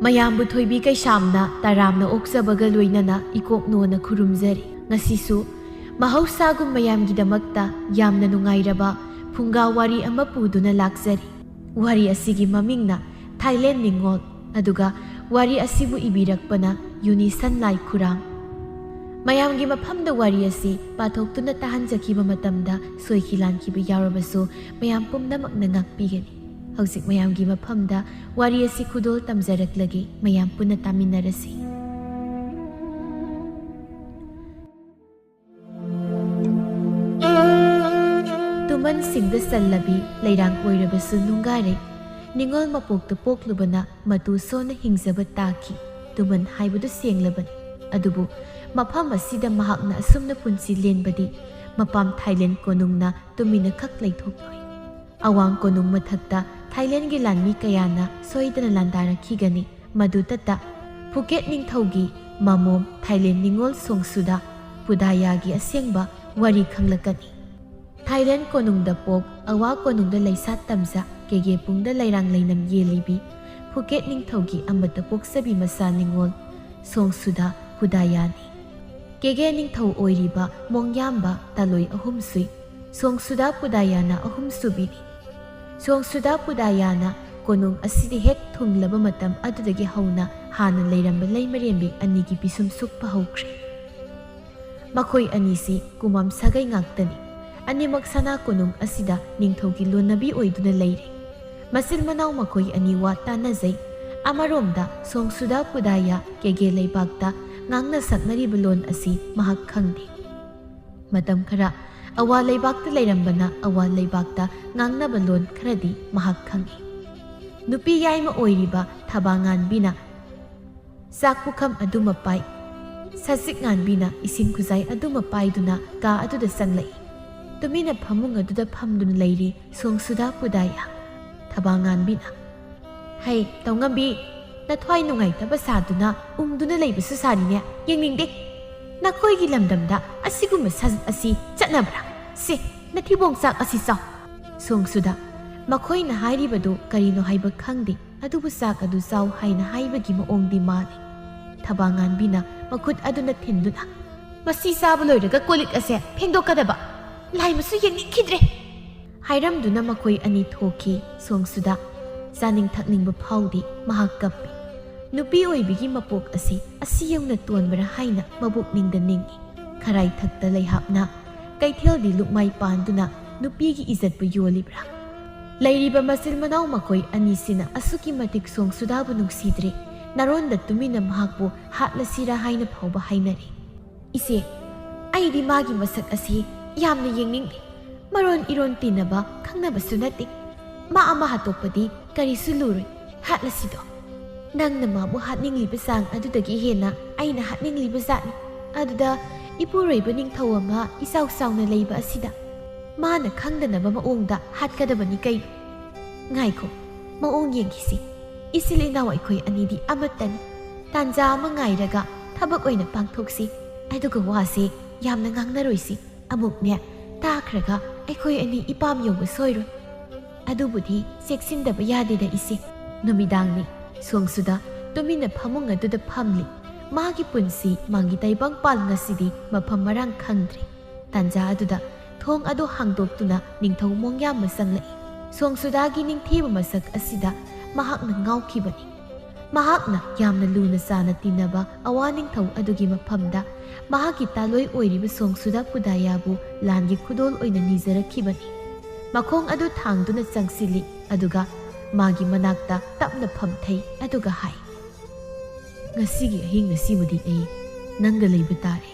ꯃꯌꯥꯝꯕꯨ ꯊꯣꯏꯕꯤ ꯀꯩꯁꯥꯝꯅ ꯇꯔꯥꯝꯅ ꯑꯣꯛꯆꯕꯒ ꯂꯣꯏꯅꯅ ꯏꯀꯣꯛꯅꯣꯅ ꯈꯨꯔꯨꯝꯖꯔꯤ꯫ ꯉꯁꯤꯁꯨ ꯃꯍꯧꯁꯥꯒꯨꯝ ꯃꯌꯥꯝꯒꯤꯗꯃꯛꯇ ꯌꯥꯝꯅ ꯅꯨꯡꯉꯥꯏꯔꯕ ꯐꯨꯡꯒꯥ ꯋꯥꯔꯤ ꯑꯃ ꯄꯨꯗꯨꯅ ꯂꯥꯛꯆꯔꯤ꯫ ꯋꯥꯔꯤ ꯑꯁꯤꯒꯤ ꯃꯃꯤꯡꯅ ꯊꯥꯏꯂꯦꯟ ꯅꯤꯡꯉꯣꯜ, ꯑꯗꯨꯒ ꯋꯥꯔꯤ ꯑꯁꯤꯕꯨ ꯏꯕꯤꯔꯛꯄꯅ ꯌꯨꯅꯤꯁꯟ ꯂꯥꯏꯈꯨꯔꯥꯝ꯫ ꯃꯌꯥꯝꯒꯤ ꯃꯐꯝꯗ ꯋꯥꯔꯤ ꯑꯁꯤ ꯄꯥꯊꯣꯛꯇꯨꯅ ꯇꯥꯍꯟꯖꯈꯤꯕ ꯃꯇꯝꯗ ꯁꯣꯏꯈꯤ ꯂꯥꯟꯈꯤꯕ ꯌꯥꯎꯔꯕꯁꯨ ꯃꯌꯥꯝ ꯄꯨꯝꯅꯃꯛꯅ ꯉꯥꯛꯄꯤꯒꯅꯤ꯫ ꯍꯧꯖꯤꯛ ꯃꯌꯥꯝꯒꯤ ꯃꯐꯝꯗ ꯋꯥꯔꯤ ꯑꯁꯤ ꯈꯨꯗꯣꯜ ꯇꯝꯖꯔꯛꯂꯒꯦ, ꯃꯌꯥꯝ ꯄꯨꯟꯅ ꯇꯥꯃꯤꯟꯅꯔꯁꯤ꯫ ꯇꯨꯃꯟꯁꯤꯡꯗ ꯆꯜꯂꯕꯤ ꯂꯩꯔꯥꯡ ꯑꯣꯏꯔꯕꯁꯨ ꯅꯨꯡꯒꯥꯔꯩ, ꯅꯤꯡꯉꯣꯜ ꯃꯄꯣꯛꯇ ꯄꯣꯛꯂꯨꯕꯅ ꯃꯇꯨ ꯁꯣꯟꯅ ꯍꯤꯡꯖꯕ ꯇꯥꯈꯤ꯫ ꯇꯨꯃꯟ ꯍꯥꯏꯕꯗꯨ ꯁꯦꯡꯂꯕꯅꯤ, ꯑꯗꯨꯕు ꯃꯐꯝ ꯑꯁꯤꯗ ꯃꯍꯥꯛꯅ ꯑꯁꯨꯝꯅ ꯄꯨꯟꯁꯤ ꯂꯦꯟꯕꯗꯤ ꯃꯄꯥꯝ ꯊꯥꯏꯂꯦꯟ ꯀꯣꯅꯨꯡꯅ ꯇꯨꯃꯤꯟꯅ ꯈꯛ ꯂꯩꯊꯣꯛꯂꯣꯏ꯫ ꯑꯋꯥꯡ ꯀꯣꯅꯨꯡ ꯃꯊꯛꯇ ꯊꯥꯏꯂꯦꯟꯒꯤ ꯂꯥꯟꯃꯤ ꯀꯌꯥꯅ ꯁꯣꯏꯗꯅ ꯂꯥꯟꯗꯥꯔꯛꯈꯤꯒꯅꯤ꯫ ꯃꯗꯨꯇꯇ ꯄꯨꯀꯦꯠ ꯅꯤꯡꯊꯧꯒꯤ ꯃꯃꯣꯝ ꯊꯥꯏꯂꯦꯟ ꯅꯤꯡꯉꯣꯜ ꯁꯣꯡꯁꯨꯗꯥ ꯄꯨꯗꯥꯌꯥꯒꯤ ꯑꯁꯦꯡꯕ ꯋꯥꯔꯤ ꯈꯪꯂꯛꯀꯅꯤ꯫ ꯊꯥꯏꯂꯦꯟ ꯀꯣꯅꯨꯡꯗ ꯄꯣꯛ, ꯑꯋꯥ ꯀꯣꯅꯨꯡꯗ ꯂꯩꯁꯥꯠ ꯇꯝꯖ, ꯀꯦꯒꯦꯄꯨꯡꯗ ꯂꯩꯔꯥꯡ ꯂꯩꯅꯝ ꯌꯦꯜꯂꯤꯕꯤ ꯄꯨꯀꯦꯠ ꯅꯤꯡꯊꯧꯒꯤ ꯑꯃꯠꯇ ꯄꯣꯛꯆꯕꯤ ꯃꯆꯥ ꯅꯤꯡꯉꯣꯜ ꯁꯣꯡꯁꯨꯗꯥ ꯄꯨꯗꯥꯌꯥꯅꯤ꯫ ꯀꯦꯒꯦ ꯅꯤꯡꯊꯧ ꯑꯣꯏꯔꯤꯕ ꯃꯣꯡꯌꯥꯝꯕ ꯇꯥꯂꯣꯏ ꯑꯍꯨꯝꯁꯨꯏ, ꯁꯣꯡꯁꯨꯗꯥ ꯄꯨꯗꯥꯌꯥꯅ ꯑꯍꯨꯝꯁꯨꯕꯤꯅꯤ꯫ ꯁꯣꯡꯁꯨꯗꯥ ꯄꯨꯗꯥꯌꯥꯅ ꯀꯣꯅꯨꯡ ꯑꯁꯤꯗ ꯍꯦꯛ ꯊꯨꯡꯂꯕ ꯃꯇꯝ ꯑꯗꯨꯗꯒꯤ ꯍꯧꯅ ꯍꯥꯟꯅ ꯂꯩꯔꯝꯕ ꯂꯩꯃꯔꯦꯟꯕꯤ ꯑꯅꯤꯒꯤ ꯄꯤꯁꯨꯝ ꯁꯨꯛꯄ ꯍꯧꯈ꯭ꯔꯦ꯫ ꯃꯈꯣꯏ ꯑꯅꯤꯁꯤ ꯀꯨꯃꯝ ꯁꯥꯒꯩ ꯉꯥꯛꯇꯅꯤ꯫ ꯑꯅꯤꯃꯛ ꯁꯅꯥ ꯀꯣꯅꯨꯡ ꯑꯁꯤꯗ ꯅꯤꯡꯊꯧꯒꯤ ꯂꯣꯟꯅꯕꯤ ꯑꯣꯏꯗꯨꯅ ꯂꯩꯔꯦ꯫ ꯃꯆꯤꯟ ꯃꯅꯥꯎ ꯃꯈꯣꯏ ꯑꯅꯤ ꯋꯥ ꯇꯥꯟꯅꯖꯩ꯫ ꯑꯃꯔꯣꯝꯗ ꯁꯣꯡꯁꯨꯗꯥ ꯄꯨꯗꯥꯌꯥ ꯀꯦꯒꯦ ꯂꯩꯕꯥꯛꯇ ꯉꯥꯡꯅ ꯁꯛꯅꯔꯤꯕ ꯂꯣꯟ ꯑꯁꯤ ꯃꯍꯥꯛ ꯈꯪꯗꯦ꯫ ꯃꯇꯝ ꯈꯔ ꯑꯋꯥ ꯂꯩꯕꯥꯛꯇ ꯂꯩꯔꯝꯕꯅ ꯑꯋꯥ ꯂꯩꯕꯥꯛꯇ ꯉꯥꯡꯅꯕ ꯂꯣꯟ ꯈꯔꯗꯤ ꯃꯍꯥꯛ ꯈꯪꯏ꯫ ꯅꯨꯄꯤ ꯌꯥꯏꯃ ꯑꯣꯏꯔꯤꯕ ꯊꯕꯥꯉꯥꯟꯕꯤꯅ ꯆꯥꯛ ꯄꯨꯈꯝ ꯑꯗꯨꯃ ꯄꯥꯏ, ꯁꯖꯤꯛ ꯉꯥꯟꯕꯤꯅ ꯏꯁꯤꯡ ꯈꯨꯖꯥꯏ ꯑꯗꯨꯃ ꯄꯥꯏꯗꯨꯅ ꯀꯥ ꯑꯗꯨꯗ ꯆꯪꯂꯛꯏ꯫ ꯇꯨꯃꯤꯟꯅ ꯐꯃꯨꯡ ꯑꯗꯨꯗ ꯐꯝꯗꯨꯅ ꯂꯩꯔꯤ ꯁꯣꯡꯁꯨꯗꯥ ꯄꯨꯗꯥꯌꯥ꯫ ꯊꯕꯥꯉꯥꯟꯕꯤꯅ, "ꯍꯩ ꯇꯧꯉꯝꯕꯤ, ꯅꯊ꯭ꯋꯥꯏ ꯅꯨꯡꯉꯥꯏꯇꯕ ꯁꯥꯗꯨꯅ ꯎꯪꯗꯨꯅ ꯂꯩꯕꯁꯨ ꯁꯥꯔꯤꯅꯦ, ꯌꯦꯡꯅꯤꯡꯗꯦ꯫ ꯅꯈꯣꯏꯒꯤ ꯂꯝꯗꯝꯗ ꯑꯁꯤꯒꯨꯝꯕ ꯁꯥꯖꯠ ꯑꯁꯤ ꯆꯠꯅꯕ꯭ꯔꯥ? ꯁꯦ, ꯅꯊꯤꯕꯣꯡ ꯆꯥꯛ ꯑꯁꯤ ꯆꯥꯎ." ꯁꯣꯡꯁꯨꯗꯥ, "ꯃꯈꯣꯏꯅ ꯍꯥꯏꯔꯤꯕꯗꯨ ꯀꯔꯤꯅꯣ ꯍꯥꯏꯕ ꯈꯪꯗꯦ, ꯑꯗꯨꯕꯨ ꯆꯥꯛ ꯑꯗꯨ ꯆꯥꯎ ꯍꯥꯏꯅ ꯍꯥꯏꯕꯒꯤ ꯃꯑꯣꯡꯗꯤ ꯃꯥꯜꯂꯤ." ꯊꯕꯥꯉꯥꯟꯕꯤꯅ ꯃꯈꯨꯠ ꯑꯗꯨꯅ ꯊꯤꯟꯗꯨꯅ, "ꯃꯁꯤ ꯆꯥꯕ ꯂꯣꯏꯔꯒ ꯀꯣꯜꯂꯤꯛ ꯑꯁꯦ ꯐꯦꯡꯗꯣꯛꯀꯗꯕ, ꯂꯥꯏꯃꯁꯨ ꯌꯦꯡꯅꯤꯡꯈꯤꯗ꯭ꯔꯦ." ꯍꯥꯏꯔꯝꯗꯨꯅ ꯃꯈꯣꯏ ꯑꯅꯤ ꯊꯣꯛꯈꯤ꯫ ꯁꯣꯡꯁꯨꯗꯥ ꯆꯥꯅꯤꯡ ꯊꯛꯅꯤꯡꯕ ꯐꯥꯎꯗꯦ, ꯃꯍꯥꯛ ꯀꯞꯄꯤ꯫ ꯅꯨꯄꯤ ꯑꯣꯏꯕꯤꯒꯤ ꯃꯄꯣꯛ ꯑꯁꯤ ꯌꯧꯅ ꯇꯣꯟꯕ꯭ꯔꯥ ꯍꯥꯏꯅ ꯃꯕꯨꯛꯅꯤꯡꯗ ꯅꯤꯡꯏ꯫ ꯈꯔꯥꯏ ꯊꯛꯇ ꯂꯩꯍꯥꯞꯅ ꯀꯩꯊꯦꯜꯗꯤ ꯂꯨꯛꯃꯥꯏ ꯄꯥꯟꯗꯨꯅ ꯅꯨꯄꯤꯒꯤ ꯏꯖꯠꯄꯨ ꯌꯣꯜꯂꯤꯕ꯭ꯔꯥ? ꯂꯩꯔꯤꯕ ꯃꯆꯤꯟ ꯃꯅꯥꯎ ꯃꯈꯣꯏ ꯑꯅꯤꯁꯤꯅ ꯑꯁꯨꯛꯀꯤ ꯃꯇꯤꯛ ꯁꯣꯡꯁꯨꯗꯥꯕꯨ ꯅꯨꯡꯁꯤꯗ꯭ꯔꯦ, ꯅꯥꯔꯣꯟꯗ ꯇꯨꯃꯤꯟꯅ ꯃꯍꯥꯛꯄꯨ ꯍꯥꯠꯂꯁꯤꯔꯥ ꯍꯥꯏꯅ ꯐꯥꯎꯕ ꯍꯥꯏꯅꯔꯤ꯫ "ꯏꯆꯦ, ꯑꯩꯗꯤ ꯃꯥꯒꯤ ꯃꯁꯛ ꯑꯁꯤ ꯌꯥꯝꯅ ꯌꯦꯡꯅꯤꯡꯗꯦ꯫ ꯃꯔꯣꯟ ꯏꯔꯣꯟ ꯇꯤꯟꯅꯕ ꯈꯪꯅꯕꯁꯨ ꯅꯠꯇꯦ꯫ ꯃꯥ ꯑꯃ ꯍꯥꯠꯇꯣꯛꯄꯗꯤ ꯀꯔꯤꯁꯨ ꯂꯨꯔꯣꯏ, ꯍꯥꯠꯂꯁꯤꯗꯣ꯫ ꯅꯪꯅ ꯃꯥꯕꯨ ꯍꯥꯠꯅꯤꯡꯂꯤꯕ ꯆꯥꯡ ꯑꯗꯨꯗꯒꯤ ꯍꯦꯟꯅ ꯑꯩꯅ ꯍꯥꯠꯅꯤꯡꯂꯤꯕ ꯖꯥꯠꯅꯤ꯫ ꯑꯗꯨꯗ ꯏꯄꯨꯔꯣꯏꯕ ꯅꯤꯡꯊꯧ ꯑꯃ ꯏꯆꯥꯎ ꯆꯥꯎꯅ ꯂꯩꯕ ꯑꯁꯤꯗ ꯃꯥꯅ ꯈꯪꯗꯅꯕ ꯃꯑꯣꯡꯗ ꯍꯥꯠꯀꯗꯕꯅꯤ ꯀꯩꯅꯣ? ꯉꯥꯏꯈꯣ, ꯃꯑꯣꯡ ꯌꯦꯡꯈꯤꯁꯤ꯫ ꯏꯆꯤꯜ ꯏꯅꯥꯎ ꯑꯩꯈꯣꯏ ꯑꯅꯤꯗꯤ ꯑꯃꯠꯇꯅꯤ꯫ ꯇꯥꯟꯖꯥ ꯑꯃ ꯉꯥꯏꯔꯒ ꯊꯕꯛ ꯑꯣꯏꯅ ꯄꯥꯡꯊꯣꯛꯁꯤ, ꯑꯗꯨꯒ ꯋꯥꯁꯦ ꯌꯥꯝꯅ ꯉꯥꯡꯅꯔꯣꯏꯁꯤ꯫ ꯑꯃꯨꯛꯅꯦ ꯇꯥꯈ꯭ꯔꯒ ꯑꯩꯈꯣꯏ ꯑꯅꯤ ꯏꯄꯥꯝ ꯌꯧꯕ ꯁꯣꯏꯔꯣꯏ꯫ ꯑꯗꯨꯕꯨꯗꯤ ꯆꯦꯛꯁꯤꯟꯗꯕ ꯌꯥꯗꯦꯗ ꯏꯆꯦ." ꯅꯨꯃꯤꯗꯥꯡꯅꯤ꯫ ꯁꯣꯡꯁꯨꯗꯥ ꯇꯨꯃꯤꯟꯅ ꯐꯃꯨꯡ ꯑꯗꯨꯗ ꯐꯝꯂꯤ꯫ ꯃꯥꯒꯤ ꯄꯨꯟꯁꯤ ꯃꯥꯡꯒꯤ ꯇꯥꯏꯕꯪꯄꯥꯜ ꯉꯁꯤꯗꯤ ꯃꯐꯝ ꯃꯔꯥꯡ ꯈꯪꯗ꯭ꯔꯤ꯫ ꯇꯥꯟꯖꯥ ꯑꯗꯨꯗ ꯊꯣꯡ ꯑꯗꯨ ꯍꯥꯡꯗꯣꯛꯇꯨꯅ ꯅꯤꯡꯊꯧ ꯃꯣꯡꯌꯥꯝꯕ ꯆꯪꯂꯛꯏ꯫ ꯁꯣꯡꯁꯨꯗꯥꯒꯤ ꯅꯤꯡꯊꯤꯕ ꯃꯁꯛ ꯑꯁꯤꯗ ꯃꯍꯥꯛꯅ ꯉꯥꯎꯈꯤꯕꯅꯤ꯫ ꯃꯍꯥꯛꯅ ꯌꯥꯝꯅ ꯂꯨꯅ ꯆꯥꯅ ꯇꯤꯟꯅꯕ ꯑꯋꯥ ꯅꯤꯡꯊꯧ ꯑꯗꯨꯒꯤ ꯃꯐꯝꯗ ꯃꯍꯥꯛꯀꯤ ꯇꯥꯂꯣꯏ ꯑꯣꯏꯔꯤꯕ ꯁꯣꯡꯁꯨꯗꯥ ꯄꯨꯗꯥꯌꯥꯕు ꯂꯥꯟꯒꯤ ꯈꯨꯗꯣꯜ ꯑꯣꯏꯅ ꯅꯤꯖꯔꯛꯈꯤꯕꯅꯤ꯫ ꯃꯈꯣꯡ ꯑꯗꯨ ꯊꯥꯡꯗꯨꯅ ꯆꯪꯁꯤꯜꯂꯤ, ꯑꯗꯨꯒ ꯃꯥꯒꯤ ꯃꯅꯥꯛꯇ ꯇꯞꯅ ꯐꯝꯊꯩ, ꯑꯗꯨꯒ ꯍꯥꯏ, "ꯉꯁꯤꯒꯤ ꯑꯍꯤꯡ ꯑꯁꯤꯃꯗꯤ ꯑꯩ ꯅꯪꯒ ꯂꯩꯕ ꯇꯥꯔꯦ."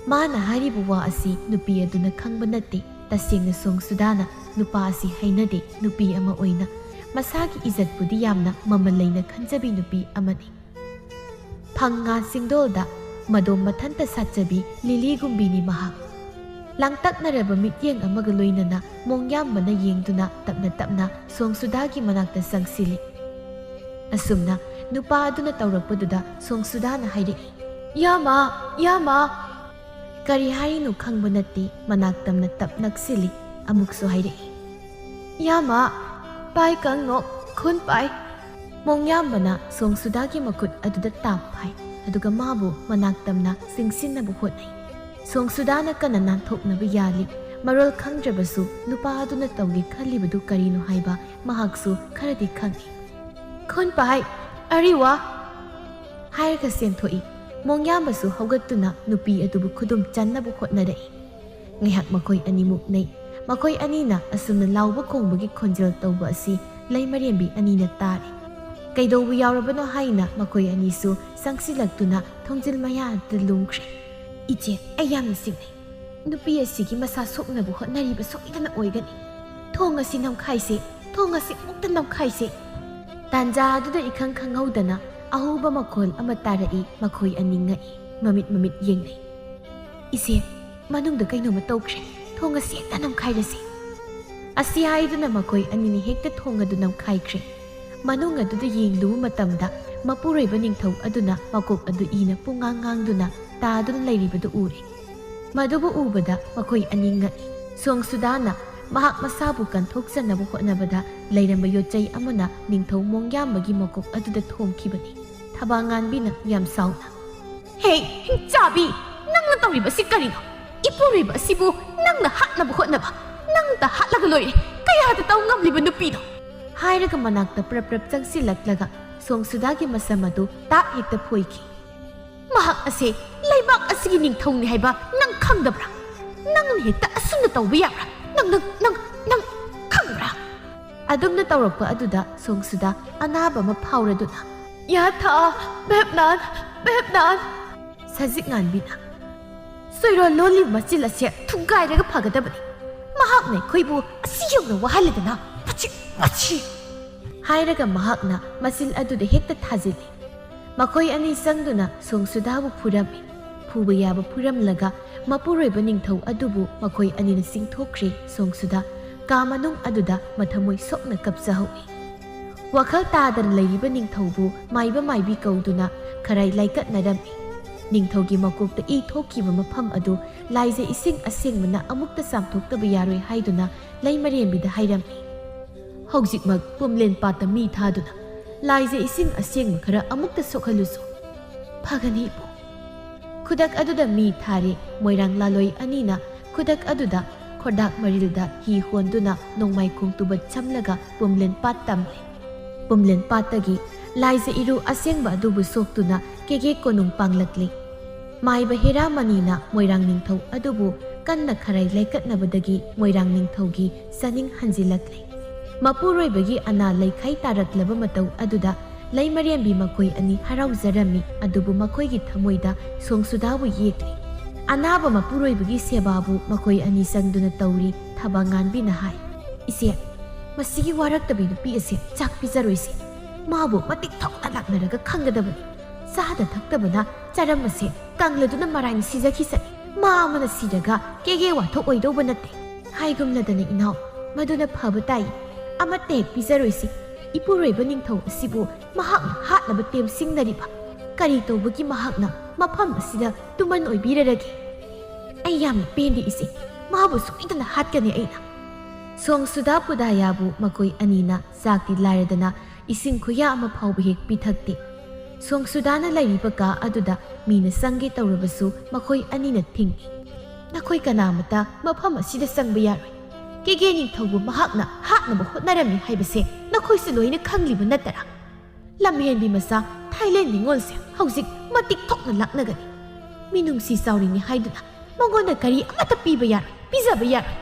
ꯃꯥꯅ ꯍꯥꯏꯔꯤꯕ ꯋꯥ ꯑꯁꯤ ꯅꯨꯄꯤ ꯑꯗꯨꯅ ꯈꯪꯕ ꯅꯠꯇꯦ꯫ ꯇꯁꯦꯡꯅ ꯁꯣꯡꯁꯨꯗꯥꯅ ꯅꯨꯄꯥ ꯑꯁꯤ ꯍꯩꯅꯗꯦ꯫ ꯅꯨꯄꯤ ꯑꯃ ꯑꯣꯏꯅ ꯃꯁꯥꯒꯤ ꯏꯖꯠꯄꯨꯗꯤ ꯌꯥꯝꯅ ꯃꯃꯜ ꯂꯩꯅ ꯈꯟꯖꯕꯤ ꯅꯨꯄꯤ ꯑꯃꯅꯤ꯫ ꯐꯪ ꯉꯥ ꯆꯤꯡꯗꯣꯜꯗ ꯃꯗꯣꯝ ꯃꯊꯟꯇ ꯁꯥꯠꯆꯕꯤ ꯂꯤꯂꯤꯒꯨꯝꯕꯤꯅꯤ ꯃꯍꯥꯛ꯫ ꯂꯥꯡꯇꯛꯅꯔꯕ ꯃꯤꯠꯌꯦꯡ ꯑꯃꯒ ꯂꯣꯏꯅꯅ ꯃꯣꯡꯌꯥꯝꯕꯅ ꯌꯦꯡꯗꯨꯅ ꯇꯞꯅ ꯇꯞꯅ ꯁꯣꯡꯁꯨꯗꯥꯒꯤ ꯃꯅꯥꯛꯇ ꯆꯪꯁꯤꯜꯂꯤ꯫ ꯑꯁꯨꯝꯅ ꯅꯨꯄꯥ ꯑꯗꯨꯅ ꯇꯧꯔꯛꯄꯗꯨꯗ ꯁꯣꯡꯁꯨꯗꯥꯅ ꯍꯥꯏꯔꯛꯏ, "ꯌꯥꯃꯥ, ꯌꯥꯃꯥ." ꯀꯔꯤ ꯍꯥꯏꯔꯤꯅꯣ ꯈꯪꯕ ꯅꯠꯇꯦ꯫ ꯃꯅꯥꯛ ꯇꯝꯅ ꯇꯞ ꯅꯛꯁꯤꯜꯂꯤ꯫ ꯑꯃꯨꯛꯁꯨ ꯍꯥꯏꯔꯛꯏ, "ꯌꯥꯃꯥ, ꯄꯥꯏ ꯀꯪ ꯅꯣꯛ ꯈꯨꯟ ꯄꯥꯏ." ꯃꯣꯡꯌꯥꯝꯕꯅ ꯁꯣꯡꯁꯨꯗꯥꯒꯤ ꯃꯈꯨꯠ ꯑꯗꯨꯗ ꯇꯥꯞ ꯐꯥꯏ ꯑꯗꯨꯒ ꯃꯥꯕꯨ ꯃꯅꯥꯛ ꯇꯝꯅ ꯆꯤꯡꯁꯤꯟꯅꯕ ꯍꯣꯠꯅꯩ꯫ ꯁꯣꯡꯁꯨꯗꯥꯅ ꯀꯟꯅ ꯅꯥꯟꯊꯣꯛꯅꯕ ꯌꯥꯜꯂꯤ꯫ ꯃꯔꯣꯜ ꯈꯪꯗ꯭ꯔꯕꯁꯨ ꯅꯨꯄꯥ ꯑꯗꯨꯅ ꯇꯧꯒꯦ ꯈꯜꯂꯤꯕꯗꯨ ꯀꯔꯤꯅꯣ ꯍꯥꯏꯕ ꯃꯍꯥꯛꯁꯨ ꯈꯔꯗꯤ ꯈꯪꯏ꯫ ꯈꯨꯟꯄꯥꯏ ꯑꯔꯤꯋꯥ ꯍꯥꯏꯔꯒ ꯆꯦꯟꯊꯣꯛꯏ꯫ ꯃꯣꯡꯌꯥꯝꯕꯁꯨ ꯍꯧꯒꯠꯇꯨꯅ ꯅꯨꯄꯤ ꯑꯗꯨꯕꯨ ꯈꯨꯗꯨꯝ ꯆꯟꯅꯕ ꯍꯣꯠꯅꯔꯛꯏ꯫ ꯉꯥꯏꯍꯥꯛ ꯃꯈꯣꯏ ꯑꯅꯤ ꯃꯨꯛꯅꯩ꯫ ꯃꯈꯣꯏ ꯑꯅꯤꯅ ꯑꯁꯨꯝꯅ ꯂꯥꯎꯕ ꯈꯣꯡꯕꯒꯤ ꯈꯣꯟꯖꯦꯜ ꯇꯧꯕ ꯑꯁꯤ ꯂꯩꯃꯔꯦꯝꯕꯤ ꯑꯅꯤꯅ ꯇꯥꯔꯦ꯫ ꯀꯩꯗꯧꯕ ꯌꯥꯎꯔꯕꯅꯣ ꯍꯥꯏꯅ ꯃꯈꯣꯏ ꯑꯅꯤꯁꯨ ꯆꯪꯁꯤꯜꯂꯛꯇꯨꯅ ꯊꯣꯡꯖꯤꯜ ꯃꯌꯥ ꯑꯗꯨꯗ ꯂꯨꯝꯈ꯭ꯔꯦ꯫ ꯏꯆꯦ, ꯑꯩ ꯌꯥꯝꯅ ꯆꯤꯡꯅꯩ꯫ ꯅꯨꯄꯤ ꯑꯁꯤꯒꯤ ꯃꯁꯥ ꯁꯣꯛꯅꯕ ꯍꯣꯠꯅꯔꯤꯕ ꯁꯣꯏꯗꯅ ꯑꯣꯏꯒꯅꯤ꯫ ꯊꯣꯡ ꯑꯁꯤ ꯅꯝꯈꯥꯏꯁꯦ, ꯊꯣꯡ ꯑꯁꯤ ꯑꯃꯨꯛꯇ ꯅꯝꯈꯥꯏꯁꯦ꯫ ꯇꯥꯟꯖꯥ ꯑꯗꯨꯗ ꯏꯈꯪ ꯈꯪꯍꯧꯗꯅ ꯑꯍꯧꯕ ꯃꯈꯣꯜ ꯑꯃ ꯇꯥꯔꯛꯏ꯫ ꯃꯈꯣꯏ ꯑꯅꯤ ꯉꯛꯏ, ꯃꯃꯤꯠ ꯌꯦꯡꯅꯩ꯫ ꯏꯆꯦ, ꯃꯅꯨꯡꯗ ꯀꯩꯅꯣꯝꯃ ꯇꯧꯈ꯭ꯔꯦ, ꯊꯣꯡ ꯑꯁꯤ ꯍꯦꯛꯇ ꯅꯝꯈꯥꯏꯔꯁꯤ꯫ ꯑꯁꯤ ꯍꯥꯏꯗꯨꯅ ꯃꯈꯣꯏ ꯑꯅꯤꯅ ꯍꯦꯛꯇ ꯊꯣꯡ ꯑꯗꯨ ꯅꯝꯈꯥꯏꯈ꯭ꯔꯦ꯫ ꯃꯅꯨꯡ ꯑꯗꯨꯗ ꯌꯦꯡꯂꯨꯕ ꯃꯇꯝꯗ ꯃꯄꯨꯔꯣꯏꯕ ꯅꯤꯡꯊꯧ ꯑꯗꯨꯅ ꯃꯀꯣꯛ ꯑꯗꯨ ꯏꯅ ꯄꯨꯡꯉꯥꯡ ꯉꯥꯡꯗꯨꯅ ꯇꯥꯗꯨꯅ ꯂꯩꯔꯤꯕꯗꯨ ꯎꯔꯦ꯫ ꯃꯗꯨꯕꯨ ꯎꯕꯗ ꯃꯈꯣꯏ ꯑꯅꯤ ꯉꯛꯏ꯫ ꯁꯣꯡꯁꯨꯗꯥꯅ ꯃꯍꯥꯛ ꯃꯁꯥꯕꯨ ꯀꯟꯊꯣꯛꯆꯅꯕ ꯍꯣꯠꯅꯕꯗ ꯂꯩꯔꯝꯕ ꯌꯣꯠꯆꯩ ꯑꯃꯅ ꯅꯤꯡꯊꯧ ꯃꯣꯡꯌꯥꯝꯕꯒꯤ ꯃꯀꯣꯛ ꯑꯗꯨꯗ ꯊꯣꯝꯈꯤꯕꯅꯤ꯫ ꯊꯕꯥꯉꯥꯟꯕꯤꯅ ꯌꯥꯝ ꯁꯥꯎꯅ, "ꯍꯦ ꯍꯤꯡꯆꯥꯕꯤ, ꯅꯪꯅ ꯇꯧꯔꯤꯕꯁꯤ ꯀꯔꯤꯅꯣ? ꯏꯄꯨꯔꯣꯏꯕ ꯑꯁꯤꯕꯨ ꯅꯪꯅ ꯍꯥꯠꯅꯕ ꯍꯣꯠꯅꯕ, ꯅꯪꯇ ꯍꯥꯠꯂꯒ ꯂꯣꯏꯔꯦ, ꯀꯌꯥꯗ ꯇꯧ ꯉꯝꯂꯤꯕ ꯅꯨꯄꯤꯅꯣ?" ꯍꯥꯏꯔꯒ ꯃꯅꯥꯛꯇ ꯄ꯭ꯔꯞ ꯆꯪꯁꯤꯜꯂꯛꯂꯒ ꯁꯣꯡꯁꯨꯗꯥꯒꯤ ꯃꯁꯝ ꯑꯗꯨ ꯇꯥꯞ ꯍꯦꯛꯇ ꯐꯣꯏꯈꯤ꯫ "ꯃꯍꯥꯛ ꯑꯁꯦ ꯂꯩꯕꯥꯛ ꯑꯁꯤꯒꯤ ꯅꯤꯡꯊꯧꯅꯤ ꯍꯥꯏꯕ ꯅꯪ ꯈꯪꯗꯕ꯭ꯔꯥ? ꯅꯪꯅ ꯍꯦꯛꯇ ꯑꯁꯨꯝꯅ ꯇꯧꯕ ꯌꯥꯕ꯭ꯔꯥ? ꯅꯪ ꯈꯪꯕ꯭ꯔꯥ?" ꯑꯗꯨꯝꯅ ꯇꯧꯔꯛꯄ ꯑꯗꯨꯗ ꯁꯣꯡꯁꯨꯗꯥ ꯑꯅꯥꯕ ꯑꯃ ꯐꯥꯎꯔꯗꯨꯅ, "ꯌꯥꯊꯥ ꯕꯦꯞꯅꯥꯟ ꯁꯖꯤꯛ ꯉꯥꯟꯕꯤꯅ ꯁꯣꯏꯔꯣꯜ ꯂꯣꯜꯂꯤꯕ ꯃꯆꯤꯜ ꯑꯁꯦ ꯊꯨꯒꯥꯏꯔꯒ ꯐꯒꯗꯕꯅꯤ꯫ ꯃꯍꯥꯛꯅ ꯑꯩꯈꯣꯏꯕꯨ ꯑꯁꯤ ꯌꯧꯅ ꯋꯥꯍꯜꯂꯦꯗꯅ, ꯃꯆꯤ ꯍꯥꯏꯔꯒ ꯃꯍꯥꯛꯅ ꯃꯆꯤꯜ ꯑꯗꯨꯗ ꯍꯦꯛꯇ ꯊꯥꯖꯤꯜꯂꯤ꯫ ꯃꯈꯣꯏ ꯑꯅꯤ ꯆꯪꯗꯨꯅ ꯁꯣꯡꯁꯨꯗꯥꯕꯨ ꯐꯨꯔꯝꯃꯤ꯫ ꯐꯨꯕ ꯌꯥꯕ ꯐꯨꯔꯝꯂꯒ ꯃꯄꯨꯔꯣꯏꯕ ꯅꯤꯡꯊꯧ ꯑꯗꯨꯕꯨ ꯃꯈꯣꯏ ꯑꯅꯤꯅ ꯆꯤꯡꯊꯣꯛꯈ꯭ꯔꯦ꯫ ꯁꯣꯡꯁꯨꯗꯥ ꯀꯥ ꯃꯅꯨꯡ ꯑꯗꯨꯗ ꯃꯊꯃꯣꯏ ꯁꯣꯛꯅ ꯀꯞꯆꯍꯧꯏ꯫ ꯋꯥꯈꯜ ꯇꯥꯗꯅ ꯂꯩꯔꯤꯕ ꯅꯤꯡꯊꯧꯕꯨ ꯃꯥꯏꯕ ꯃꯥꯏꯕꯤ ꯀꯧꯗꯨꯅ ꯈꯔꯥꯏ ꯂꯥꯏꯀꯠꯅꯔꯝꯃꯤ꯫ ꯅꯤꯡꯊꯧꯒꯤ ꯃꯀꯣꯛꯇ ꯏ ꯊꯣꯛꯈꯤꯕ ꯃꯐꯝ ꯑꯗꯨ ꯂꯥꯏꯖ ꯏꯁꯤꯡ ꯑꯁꯦꯡꯕꯅ ꯑꯃꯨꯛꯇ ꯆꯥꯝꯊꯣꯛꯇꯕ ꯌꯥꯔꯣꯏ ꯍꯥꯏꯗꯨꯅ ꯂꯩꯃꯔꯦꯝꯕꯤꯗ ꯍꯥꯏꯔꯝꯃꯤ꯫ "ꯍꯧꯖꯤꯛꯃꯛ ꯄꯨꯝꯂꯦꯟ ꯄꯥꯠꯇ ꯃꯤ ꯊꯥꯗꯨꯅ ꯂꯥꯏꯖ ꯏꯁꯤꯡ ꯑꯁꯦꯡꯕ ꯈꯔ ꯑꯃꯨꯛꯇ ꯁꯣꯛꯍꯜꯂꯨꯁꯨ꯫ "ꯐꯒꯅꯤ ꯏꯄꯨ"꯫ ꯈꯨꯗꯛ ꯑꯗꯨꯗ ꯃꯤ ꯊꯥꯔꯦ꯫ ꯃꯣꯏꯔꯥꯡ ꯂꯥꯂꯣꯏ ꯑꯅꯤꯅ ꯈꯨꯗꯛ ꯑꯗꯨꯗ ꯈꯣꯔꯗꯥꯛ ꯃꯔꯤꯜꯗ ꯍꯤ ꯍꯣꯟꯗꯨꯅ ꯅꯣꯡꯃꯥꯏ ꯈꯣꯡꯇꯨꯕ ꯆꯝꯂꯒ ꯄꯨꯝꯂꯦꯟ ꯄꯥꯠ ꯇꯝꯂꯦ꯫ ꯄꯨꯝꯂꯦꯟ ꯄꯥꯠꯇꯒꯤ ꯂꯥꯏꯖ ꯏꯔꯨ ꯑꯁꯦꯡꯕ ꯑꯗꯨꯕꯨ ꯁꯣꯛꯇꯨꯅ ꯀꯦꯒꯦ ꯀꯣꯅꯨꯡ ꯄꯥꯡꯂꯛꯂꯤ꯫ ꯃꯥꯏꯕ ꯍꯦꯔꯥꯃꯅꯤꯅ ꯃꯣꯏꯔꯥꯡ ꯅꯤꯡꯊꯧ ꯑꯗꯨꯕు ꯀꯟꯅ ꯈꯔꯥꯏ ꯂꯩꯀꯠꯅꯕꯗꯒꯤ ꯃꯣꯏꯔꯥꯡ ꯅꯤꯡꯊꯧꯒꯤ ꯆꯥꯅꯤꯡ ꯍꯟꯖꯤꯜꯂꯛꯂꯤ꯫ ꯃꯄꯨꯔꯣꯏꯕꯒꯤ ꯑꯅꯥ ꯂꯩꯈꯥꯏ ꯇꯥꯔꯛꯂꯕ ꯃꯇꯧ ꯑꯗꯨꯗ ꯂꯩꯃꯔꯦꯝꯕꯤ ꯃꯈꯣꯏ ꯑꯅꯤ ꯍꯔꯥꯎꯖꯔꯝꯃꯤ꯫ ꯑꯗꯨꯕꯨ ꯃꯈꯣꯏꯒꯤ ꯊꯃꯣꯏꯗ ꯁꯣꯡꯁꯨꯗꯥꯕꯨ ꯌꯦꯛꯂꯤ꯫ ꯑꯅꯥꯕ ꯃꯄꯨꯔꯣꯏꯕꯒꯤ ꯁꯦꯕꯥꯕꯨ ꯃꯈꯣꯏ ꯑꯅꯤ ꯆꯪꯗꯨꯅ ꯇꯧꯔꯤ꯫ ꯊꯕꯥꯉꯥꯟꯕꯤꯅ ꯍꯥꯏ, "ꯏꯆꯦ, ꯃꯁꯤꯒꯤ ꯋꯥꯔꯛꯇꯕꯤ ꯅꯨꯄꯤ ꯑꯁꯦ ꯆꯥꯛ ꯄꯤꯖꯔꯣꯏꯁꯤ꯫ ꯃꯥꯕꯨ ꯃꯇꯤꯛ ꯊꯣꯛꯅ ꯂꯥꯛꯅꯔꯒ ꯈꯪꯒꯗꯕꯅꯤ꯫ ꯆꯥꯗ ꯊꯛꯇꯕꯅ ꯆꯔꯝ ꯑꯁꯦ ꯀꯪꯂꯗꯨꯅ ꯃꯔꯥꯏꯅ ꯁꯤꯖꯈꯤꯁꯅꯤ꯫ ꯃꯥ ꯑꯃꯅ ꯁꯤꯔꯒ ꯀꯦꯒꯦ ꯋꯥꯊꯣꯛ ꯑꯣꯏꯗꯧꯕ ꯅꯠꯇꯦ꯫ ꯍꯥꯏꯒꯨꯝꯂꯗꯅ ꯏꯅꯥꯎ, ꯃꯗꯨꯅ ꯐꯕ ꯇꯥꯏ꯫ ꯑꯃꯠꯇ ꯍꯦꯛ ꯄꯤꯖꯔꯣꯏꯁꯤ꯫ ꯏꯄꯨꯔꯣꯏꯕ ꯅꯤꯡꯊꯧ ꯑꯁꯤꯕꯨ ꯃꯍꯥꯛꯅ ꯍꯥꯠꯅꯕ ꯇꯦꯝꯁꯤꯡꯅꯔꯤꯕ꯫ ꯀꯔꯤ ꯇꯧꯕꯒꯤ ꯃꯍꯥꯛꯅ ꯃꯐꯝ ꯑꯁꯤꯗ ꯇꯨꯃꯟ ꯑꯣꯏꯕꯤꯔꯔꯒꯦ? ꯑꯩ ꯌꯥꯝꯅ ꯄꯦꯟꯗꯦ ꯏꯆꯦ, ꯃꯥꯕꯨ ꯁꯣꯏꯗꯅ ꯍꯥꯠꯀꯅꯤ ꯑꯩꯅ." ꯁꯣꯡꯁꯨꯗꯥ ꯄꯨꯗꯥꯌꯥꯕꯨ ꯃꯈꯣꯏ ꯑꯅꯤꯅ ꯆꯥꯛꯇꯤ ꯂꯥꯏꯔꯗꯅ ꯏꯁꯤꯡ ꯈꯨꯌꯥ ꯑꯃ ꯐꯥꯎꯕ ꯍꯦꯛ ꯄꯤꯊꯛꯇꯦ꯫ ꯁꯣꯡꯁꯨꯗꯥꯅ ꯂꯩꯔꯤꯕ ꯀꯥ ꯑꯗꯨꯗ ꯃꯤꯅ ꯆꯪꯒꯦ ꯇꯧꯔꯕꯁꯨ ꯃꯈꯣꯏ ꯑꯅꯤꯅ ꯊꯤꯡꯏ꯫ "ꯅꯈꯣꯏ ꯀꯅꯥꯃꯠꯇ ꯃꯐꯝ ꯑꯁꯤꯗ ꯆꯪꯕ ꯌꯥꯔꯣꯏ꯫ ꯀꯦꯒꯦ ꯅꯤꯡꯊꯧꯕꯨ ꯃꯍꯥꯛꯅ ꯍꯥꯠꯅꯕ ꯍꯣꯠꯅꯔꯝꯃꯤ ꯍꯥꯏꯕꯁꯦ ꯅꯈꯣꯏꯁꯨ ꯂꯣꯏꯅ ꯈꯪꯂꯤꯕ ꯅꯠꯇꯔꯥ? ꯂꯝꯍꯦꯟꯕꯤ ꯃꯆꯥ ꯊꯥꯏꯂꯦꯟ ꯅꯤꯡꯉꯣꯜꯁꯦ ꯍꯧꯖꯤꯛ ꯃꯇꯤꯛ ꯊꯣꯛꯅ ꯂꯥꯛꯅꯒꯅꯤ꯫ ꯃꯤꯅꯨꯡꯁꯤ ꯆꯥꯎꯔꯤꯅꯤ ꯍꯥꯏꯗꯨꯅ ꯃꯉꯣꯟꯗ ꯀꯔꯤ ꯑꯃꯠꯇ ꯄꯤꯕ ꯌꯥꯔꯣꯏ, ꯄꯤꯖꯕ ꯌꯥꯔꯣꯏ꯫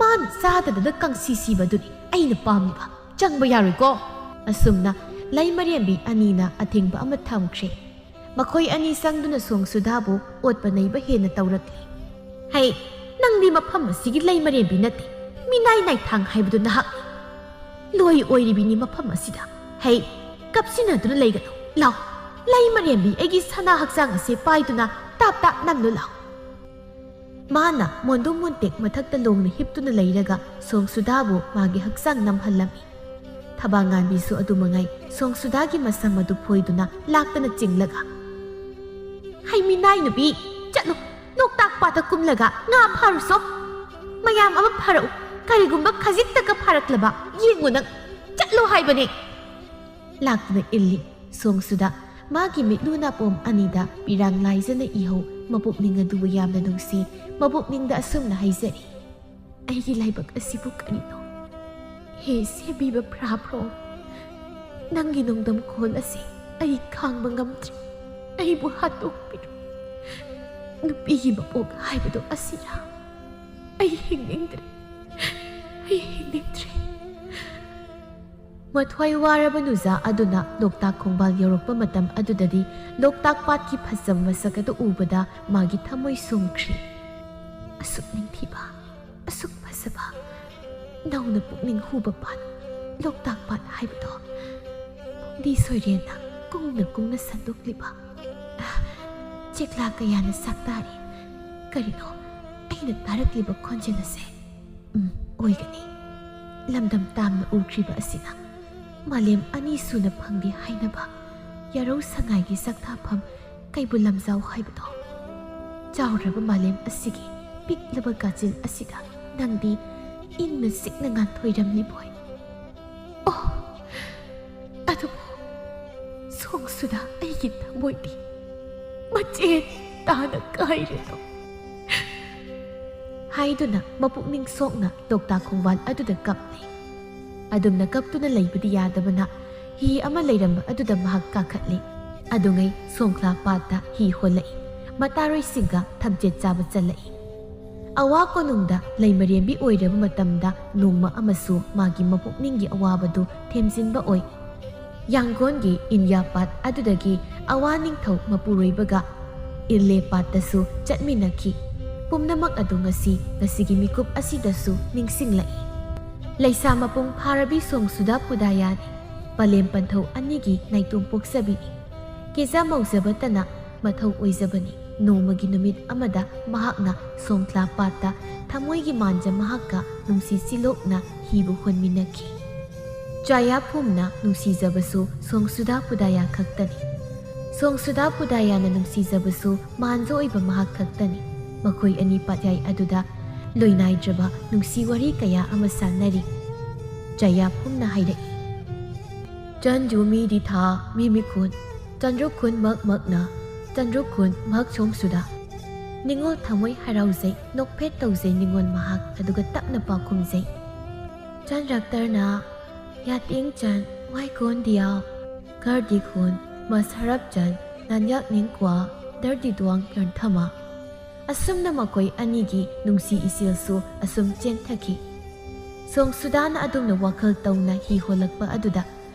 ꯃꯥꯅ ꯆꯥꯗꯗꯅ ꯀꯪꯁꯤ ꯁꯤꯕꯗꯨꯅꯤ ꯑꯩꯅ ꯄꯥꯝꯂꯤꯕ꯫ ꯆꯪꯕ ꯌꯥꯔꯣꯏꯀꯣ?" ꯑꯁꯨꯝꯅ ꯂꯩꯃꯔꯦꯝꯕꯤ ꯑꯅꯤꯅ ꯑꯊꯤꯡꯕ ꯑꯃ ꯊꯝꯈ꯭ꯔꯦ꯫ ꯃꯈꯣꯏ ꯑꯅꯤ ꯆꯪꯗꯨꯅ ꯁꯣꯡꯁꯨꯗꯥꯕꯨ ꯑꯣꯠꯄ ꯅꯩꯕ ꯍꯦꯟꯅ ꯇꯧꯔꯛꯂꯤ꯫ "ꯍꯩ, ꯅꯪꯗꯤ ꯃꯐꯝ ꯑꯁꯤꯒꯤ ꯂꯩꯃꯔꯦꯝꯕꯤ ꯅꯠꯇꯦ, ꯃꯤꯅꯥꯏ ꯅꯥꯏꯊꯥꯡ ꯍꯥꯏꯕꯗꯨ ꯅꯍꯥꯛꯅꯤ꯫ ꯂꯣꯏ ꯑꯣꯏꯔꯤꯕꯤꯅꯤ ꯃꯐꯝ ꯑꯁꯤꯗ꯫ ꯍꯩ, ꯀꯞꯁꯤꯟꯅꯗꯨꯅ ꯂꯩꯒꯅꯨ꯫ ꯂꯥꯎ, ꯂꯩꯃꯔꯦꯝꯕꯤ ꯑꯩꯒꯤ ꯁꯅꯥ ꯍꯛꯆꯥꯡ ꯑꯁꯦ ꯄꯥꯏꯗꯨꯅ ꯇꯥꯞ ꯇꯥꯞ ꯅꯝꯂꯨ ꯂꯥꯎ." ꯃꯥꯅ ꯃꯣꯟꯗꯨꯝ ꯃꯣꯟꯇꯦꯛ ꯃꯊꯛꯇ ꯂꯣꯡꯅ ꯍꯤꯞꯇꯨꯅ ꯂꯩꯔꯒ ꯁꯣꯡꯁꯨꯗꯥꯕꯨ ꯃꯥꯒꯤ ꯍꯛꯆꯥꯡ ꯅꯝꯍꯜꯂꯝꯃꯤ꯫ ꯊꯕꯥꯉꯥꯟꯕꯤꯁꯨ ꯑꯗꯨꯃꯉꯥꯏ ꯁꯣꯡꯁꯨꯗꯥꯒꯤ ꯃꯁꯝ ꯑꯗꯨ ꯐꯣꯏꯗꯨꯅ ꯂꯥꯛꯇꯅ ꯆꯤꯡꯂꯒ, "ꯍꯩ ꯃꯤꯅꯥꯏ ꯅꯨꯄꯤ, ꯆꯠꯂꯨ, ꯂꯣꯛꯇꯥꯛ ꯄꯥꯠꯇ ꯀꯨꯝꯂꯒ ꯉꯥ ꯐꯥꯔꯨꯁꯣ꯫ ꯃꯌꯥꯝ ꯑꯃ ꯐꯥꯔꯛꯎ, ꯀꯔꯤꯒꯨꯝꯕ ꯈꯖꯤꯛꯇꯒ ꯐꯥꯔꯛꯂꯕ ꯌꯦꯡꯉꯨ ꯅꯪ, ꯆꯠꯂꯨ ꯍꯥꯏꯕꯅꯦ." ꯂꯥꯛꯇꯨꯅ ꯏꯜꯂꯤ ꯁꯣꯡꯁꯨꯗ ꯃꯥꯒꯤ ꯃꯤꯠꯂꯨ ꯅꯥꯄꯣꯝ ꯑꯅꯤꯗ ꯄꯤꯔꯥꯡ ꯂꯥꯏꯖꯅ ꯏꯍꯧ ꯃꯄꯨꯛꯅꯤꯡ ꯑꯗꯨꯕꯨ ꯌꯥꯝꯅ ꯅꯨꯡꯁꯤ ꯃꯄꯨꯛꯅꯤꯡꯗ ꯑꯁꯨꯝꯅ ꯍꯥꯏꯖꯔꯤ ꯑꯩꯒꯤ ꯂꯥꯏꯕꯛ ꯑꯁꯤꯕꯨ ꯀꯔꯤꯅꯣ ꯍꯦ ꯁꯦꯝꯕꯤꯕ ꯄ꯭ꯔꯥꯕ꯭ꯔꯣ ꯅꯪꯒꯤ ꯅꯣꯡꯗꯝ ꯈꯣꯜ ꯑꯁꯤ ꯑꯩ ꯈꯥꯡꯕ ꯉꯝꯗ꯭ꯔꯦ ꯑꯩꯕꯨ ꯍꯥꯠꯇꯣꯛꯄꯤꯔꯣ ꯅꯨꯄꯤꯒꯤ ꯃꯄꯣꯛ ꯍꯥꯏꯕꯗꯣ ꯑꯁꯤꯔꯥ ꯑꯩ ꯍꯤꯡꯅꯤꯡꯗ꯭ꯔꯦ ꯃꯊ꯭ꯋꯥꯏ ꯋꯥꯔꯕ ꯅꯨꯖꯥ ꯑꯗꯨꯅ ꯂꯣꯛꯇꯥꯛ ꯈꯣꯡꯕꯥꯜ ꯌꯧꯔꯛꯄ ꯃꯇꯝ ꯑꯗꯨꯗꯗꯤ ꯂꯣꯛꯇꯥꯛ ꯄꯥꯠꯀꯤ ꯐꯖꯕ ꯃꯁꯛ ꯑꯗꯨ ꯎꯕꯗ ꯃꯥꯒꯤ ꯊꯃꯣꯏ ꯁꯨꯝꯈ꯭ꯔꯤ ꯑꯁꯨꯛ ꯅꯤꯡꯊꯤꯕ ꯑꯁꯨꯛ ꯐꯖꯕ ꯅꯧꯅ ꯄꯨꯛꯅꯤꯡ ꯍꯨꯕ ꯄꯥꯠ ꯂꯣꯛꯇꯥꯛ ꯄꯥꯠ ꯍꯥꯏꯕꯗꯣ ꯄꯨꯡꯗꯤ ꯁꯣꯏꯔꯦꯟꯅ ꯀꯨꯡꯅ ꯁꯟꯗꯣꯛꯂꯤꯕ ꯆꯦꯛꯂꯥ ꯀꯌꯥꯅ ꯁꯛꯇꯥꯔꯤ ꯀꯔꯤꯅꯣ ꯑꯩꯅ ꯇꯥꯔꯛꯂꯤꯕ ꯈꯣꯟꯖꯦꯜ ꯑꯁꯦ ꯑꯣꯏꯒꯅꯤ ꯂꯝꯗꯝ ꯇꯥꯝꯅ ꯎꯈ꯭ꯔꯤꯕ ꯑꯁꯤꯅ ꯃꯥꯂꯦꯝ ꯑꯅꯤ ꯁꯨꯅ ꯐꯪꯗꯦ ꯍꯥꯏꯅꯕ ꯌꯥꯔꯧ ꯁꯉꯥꯏꯒꯤ ꯁꯛꯊꯥꯐꯝ ꯀꯩꯕꯨꯜ ꯂꯝꯖꯥꯎ ꯍꯥꯏꯕꯗꯣ ꯆꯥꯎꯔꯕ ꯃꯥꯂꯦꯝ ꯑꯁꯤꯒꯤ ꯄꯤꯛꯂꯕ ꯀꯥꯆꯤꯟ ꯑꯁꯤꯗ ꯅꯪꯗꯤ ꯏꯪꯅ ꯆꯤꯛꯅ ꯉꯥꯟꯊꯣꯏꯔꯝꯂꯤꯕꯣꯏ ꯑꯣ ꯑꯗꯨꯕꯨ ꯁꯣꯡꯁꯨꯗ ꯑꯩꯒꯤ ꯊꯃꯣꯏꯗꯤ ꯃꯆꯦꯠ ꯇꯥꯅ ꯀꯥꯏꯔꯦꯗꯣ ꯍꯥꯏꯗꯨꯅ ꯃꯄꯨꯛꯅꯤꯡ ꯁꯣꯛꯅ ꯂꯣꯛꯇꯥꯛ ꯈꯣꯡꯕꯥꯜ ꯑꯗꯨꯗ ꯀꯞꯂꯤ ꯑꯗꯨꯝꯅ ꯀꯞꯇꯨꯅ ꯂꯩꯕꯗꯤ ꯌꯥꯗꯕꯅ ꯍꯤ ꯑꯃ ꯂꯩꯔꯝꯕ ꯑꯗꯨꯗ ꯃꯍꯥꯛ ꯀꯥꯈꯠꯂꯤ ꯑꯗꯨꯉꯩ ꯁꯣꯡꯈ꯭ꯂꯥ ꯄꯥꯠꯇ ꯍꯤ ꯍꯣꯜꯂꯛꯏ ꯃꯇꯥꯔꯣꯏꯁꯤꯡꯒ ꯊꯝꯆꯦꯠ ꯆꯥꯕ ꯆꯠꯂꯛꯏ ꯑꯋꯥ ꯀꯣꯅꯨꯡꯗ ꯂꯩꯃꯔꯦꯝꯕꯤ ꯑꯣꯏꯔꯕ ꯃꯇꯝꯗ ꯅꯣꯡꯃ ꯑꯃꯁꯨ ꯃꯥꯒꯤ ꯃꯄꯨꯛꯅꯤꯡꯒꯤ ꯑꯋꯥꯕꯗꯨ ꯊꯦꯝꯖꯤꯟꯕ ꯑꯣꯏ ꯌꯥꯡꯒꯣꯟꯒꯤ ꯏꯟꯌꯥ ꯄꯥꯠ ꯑꯗꯨꯗꯒꯤ ꯑꯋꯥ ꯅꯤꯡꯊꯧ ꯃꯄꯨꯔꯣꯏꯕꯒ ꯏꯔꯂꯦ ꯄꯥꯠꯇꯁꯨ ꯆꯠꯃꯤꯟꯅꯈꯤ ꯄꯨꯝꯅꯃꯛ ꯑꯗꯨ ꯉꯁꯤꯒꯤ ꯃꯤꯀꯨꯞ ꯑꯁꯤꯗꯁꯨ ꯅꯤꯡꯁꯤꯡꯂꯛꯏ ꯂꯩꯁꯥ ꯃꯄꯨꯡ ꯐꯥꯔꯕꯤ ꯁꯣꯡꯁꯨꯗ ꯄꯨꯗꯥꯌꯥꯅꯤ ꯄꯂꯦꯝ ꯄꯟꯊꯧ ꯑꯅꯤꯒꯤ ꯅꯥꯏꯇꯣꯝ ꯄꯣꯛꯆꯕꯤꯅꯤ ꯀꯦꯖꯥ ꯃꯧꯖꯕꯇꯅ ꯃꯊꯧ ꯑꯣꯏꯖꯕꯅꯤ ꯅꯣꯡꯃꯒꯤ ꯅꯨꯃꯤꯠ ꯑꯃꯗ ꯃꯍꯥꯛꯅ ꯁꯣꯡꯈ꯭ꯂꯥ ꯄꯥꯠꯇ ꯊꯃꯣꯏꯒꯤ ꯃꯥꯟꯖ ꯃꯍꯥꯛꯀ ꯅꯨꯡꯁꯤ ꯆꯤꯂꯣꯛꯅ ꯍꯤꯕꯨ ꯍꯣꯟꯃꯤꯟꯅꯈꯤ ꯆꯥꯌꯥꯐꯨꯝꯅ ꯅꯨꯡꯁꯤꯖꯕꯁꯨ ꯁꯣꯡꯁꯨꯗ ꯄꯨꯗꯥꯌꯥ ꯈꯛꯇꯅꯤ ꯁꯣꯡꯁꯨꯗ ꯄꯨꯗꯥꯌꯥꯅ ꯅꯨꯡꯁꯤꯖꯕꯁꯨ ꯃꯥꯟꯖ ꯑꯣꯏꯕ ꯃꯍꯥꯛ ꯈꯛꯇꯅꯤ ꯃꯈꯣꯏ ꯑꯅꯤ ꯄꯥꯠꯌꯥꯏ ꯑꯗꯨꯗ ꯂꯣꯏꯅꯥꯏꯗ꯭ꯔꯕ ꯅꯨꯡꯁꯤ ꯋꯥꯔꯤ ꯀꯌꯥ ꯑꯃ ꯁꯥꯟꯅꯔꯤ ꯆꯥꯌꯥꯐꯨꯝꯅ ꯍꯥꯏꯔꯛꯏ ꯆꯟꯖꯨ ꯃꯤꯗꯤ ꯊꯥ ꯃꯤ ꯃꯤꯈꯨꯟ ꯆꯟꯗ꯭ꯔꯨꯈꯨꯟ ꯃꯛꯅ ꯆꯟꯗ꯭ꯔꯨꯈꯨꯟ ꯃꯍꯛ ꯁꯣꯡꯁꯨꯗ ꯅꯤꯡꯉꯣꯜ ꯊꯃꯣꯏ ꯍꯔꯥꯎꯖꯩ ꯅꯣꯛꯐꯦꯠ ꯇꯧꯖꯩ ꯅꯤꯡꯉꯣꯜ ꯃꯍꯥꯛ ꯑꯗꯨꯒ ꯇꯞꯅ ꯄꯥꯎꯈꯨꯝꯖꯩ ꯆꯟꯔꯛꯇꯔꯅ ꯌꯥꯇꯤꯡ ꯆꯟ ꯋꯥꯏꯀꯣꯟ ꯗꯤꯌꯥꯎ ꯒꯔꯗꯤ ꯈꯨꯟ ꯃꯁꯍꯔꯞ ꯆꯟ ꯅꯟꯌꯥꯛ ꯅꯤꯡꯀ꯭ꯋꯥ ꯗꯔꯗꯤ ꯗꯨꯋꯥꯡ ꯌꯔꯊꯃ ꯑꯁꯨꯝꯅ ꯃꯈꯣꯏ ꯑꯅꯤꯒꯤ ꯅꯨꯡꯁꯤ ꯏꯆꯦꯜꯁꯨ ꯑꯁꯨꯝ ꯆꯦꯟꯊꯈꯤ ꯁꯣꯡꯁꯨꯗꯥꯅ ꯑꯗꯨꯝꯅ ꯋꯥꯈꯜ ꯇꯧꯅ ꯍꯤ ꯍꯣꯜꯂꯛꯄ ꯑꯗꯨꯗ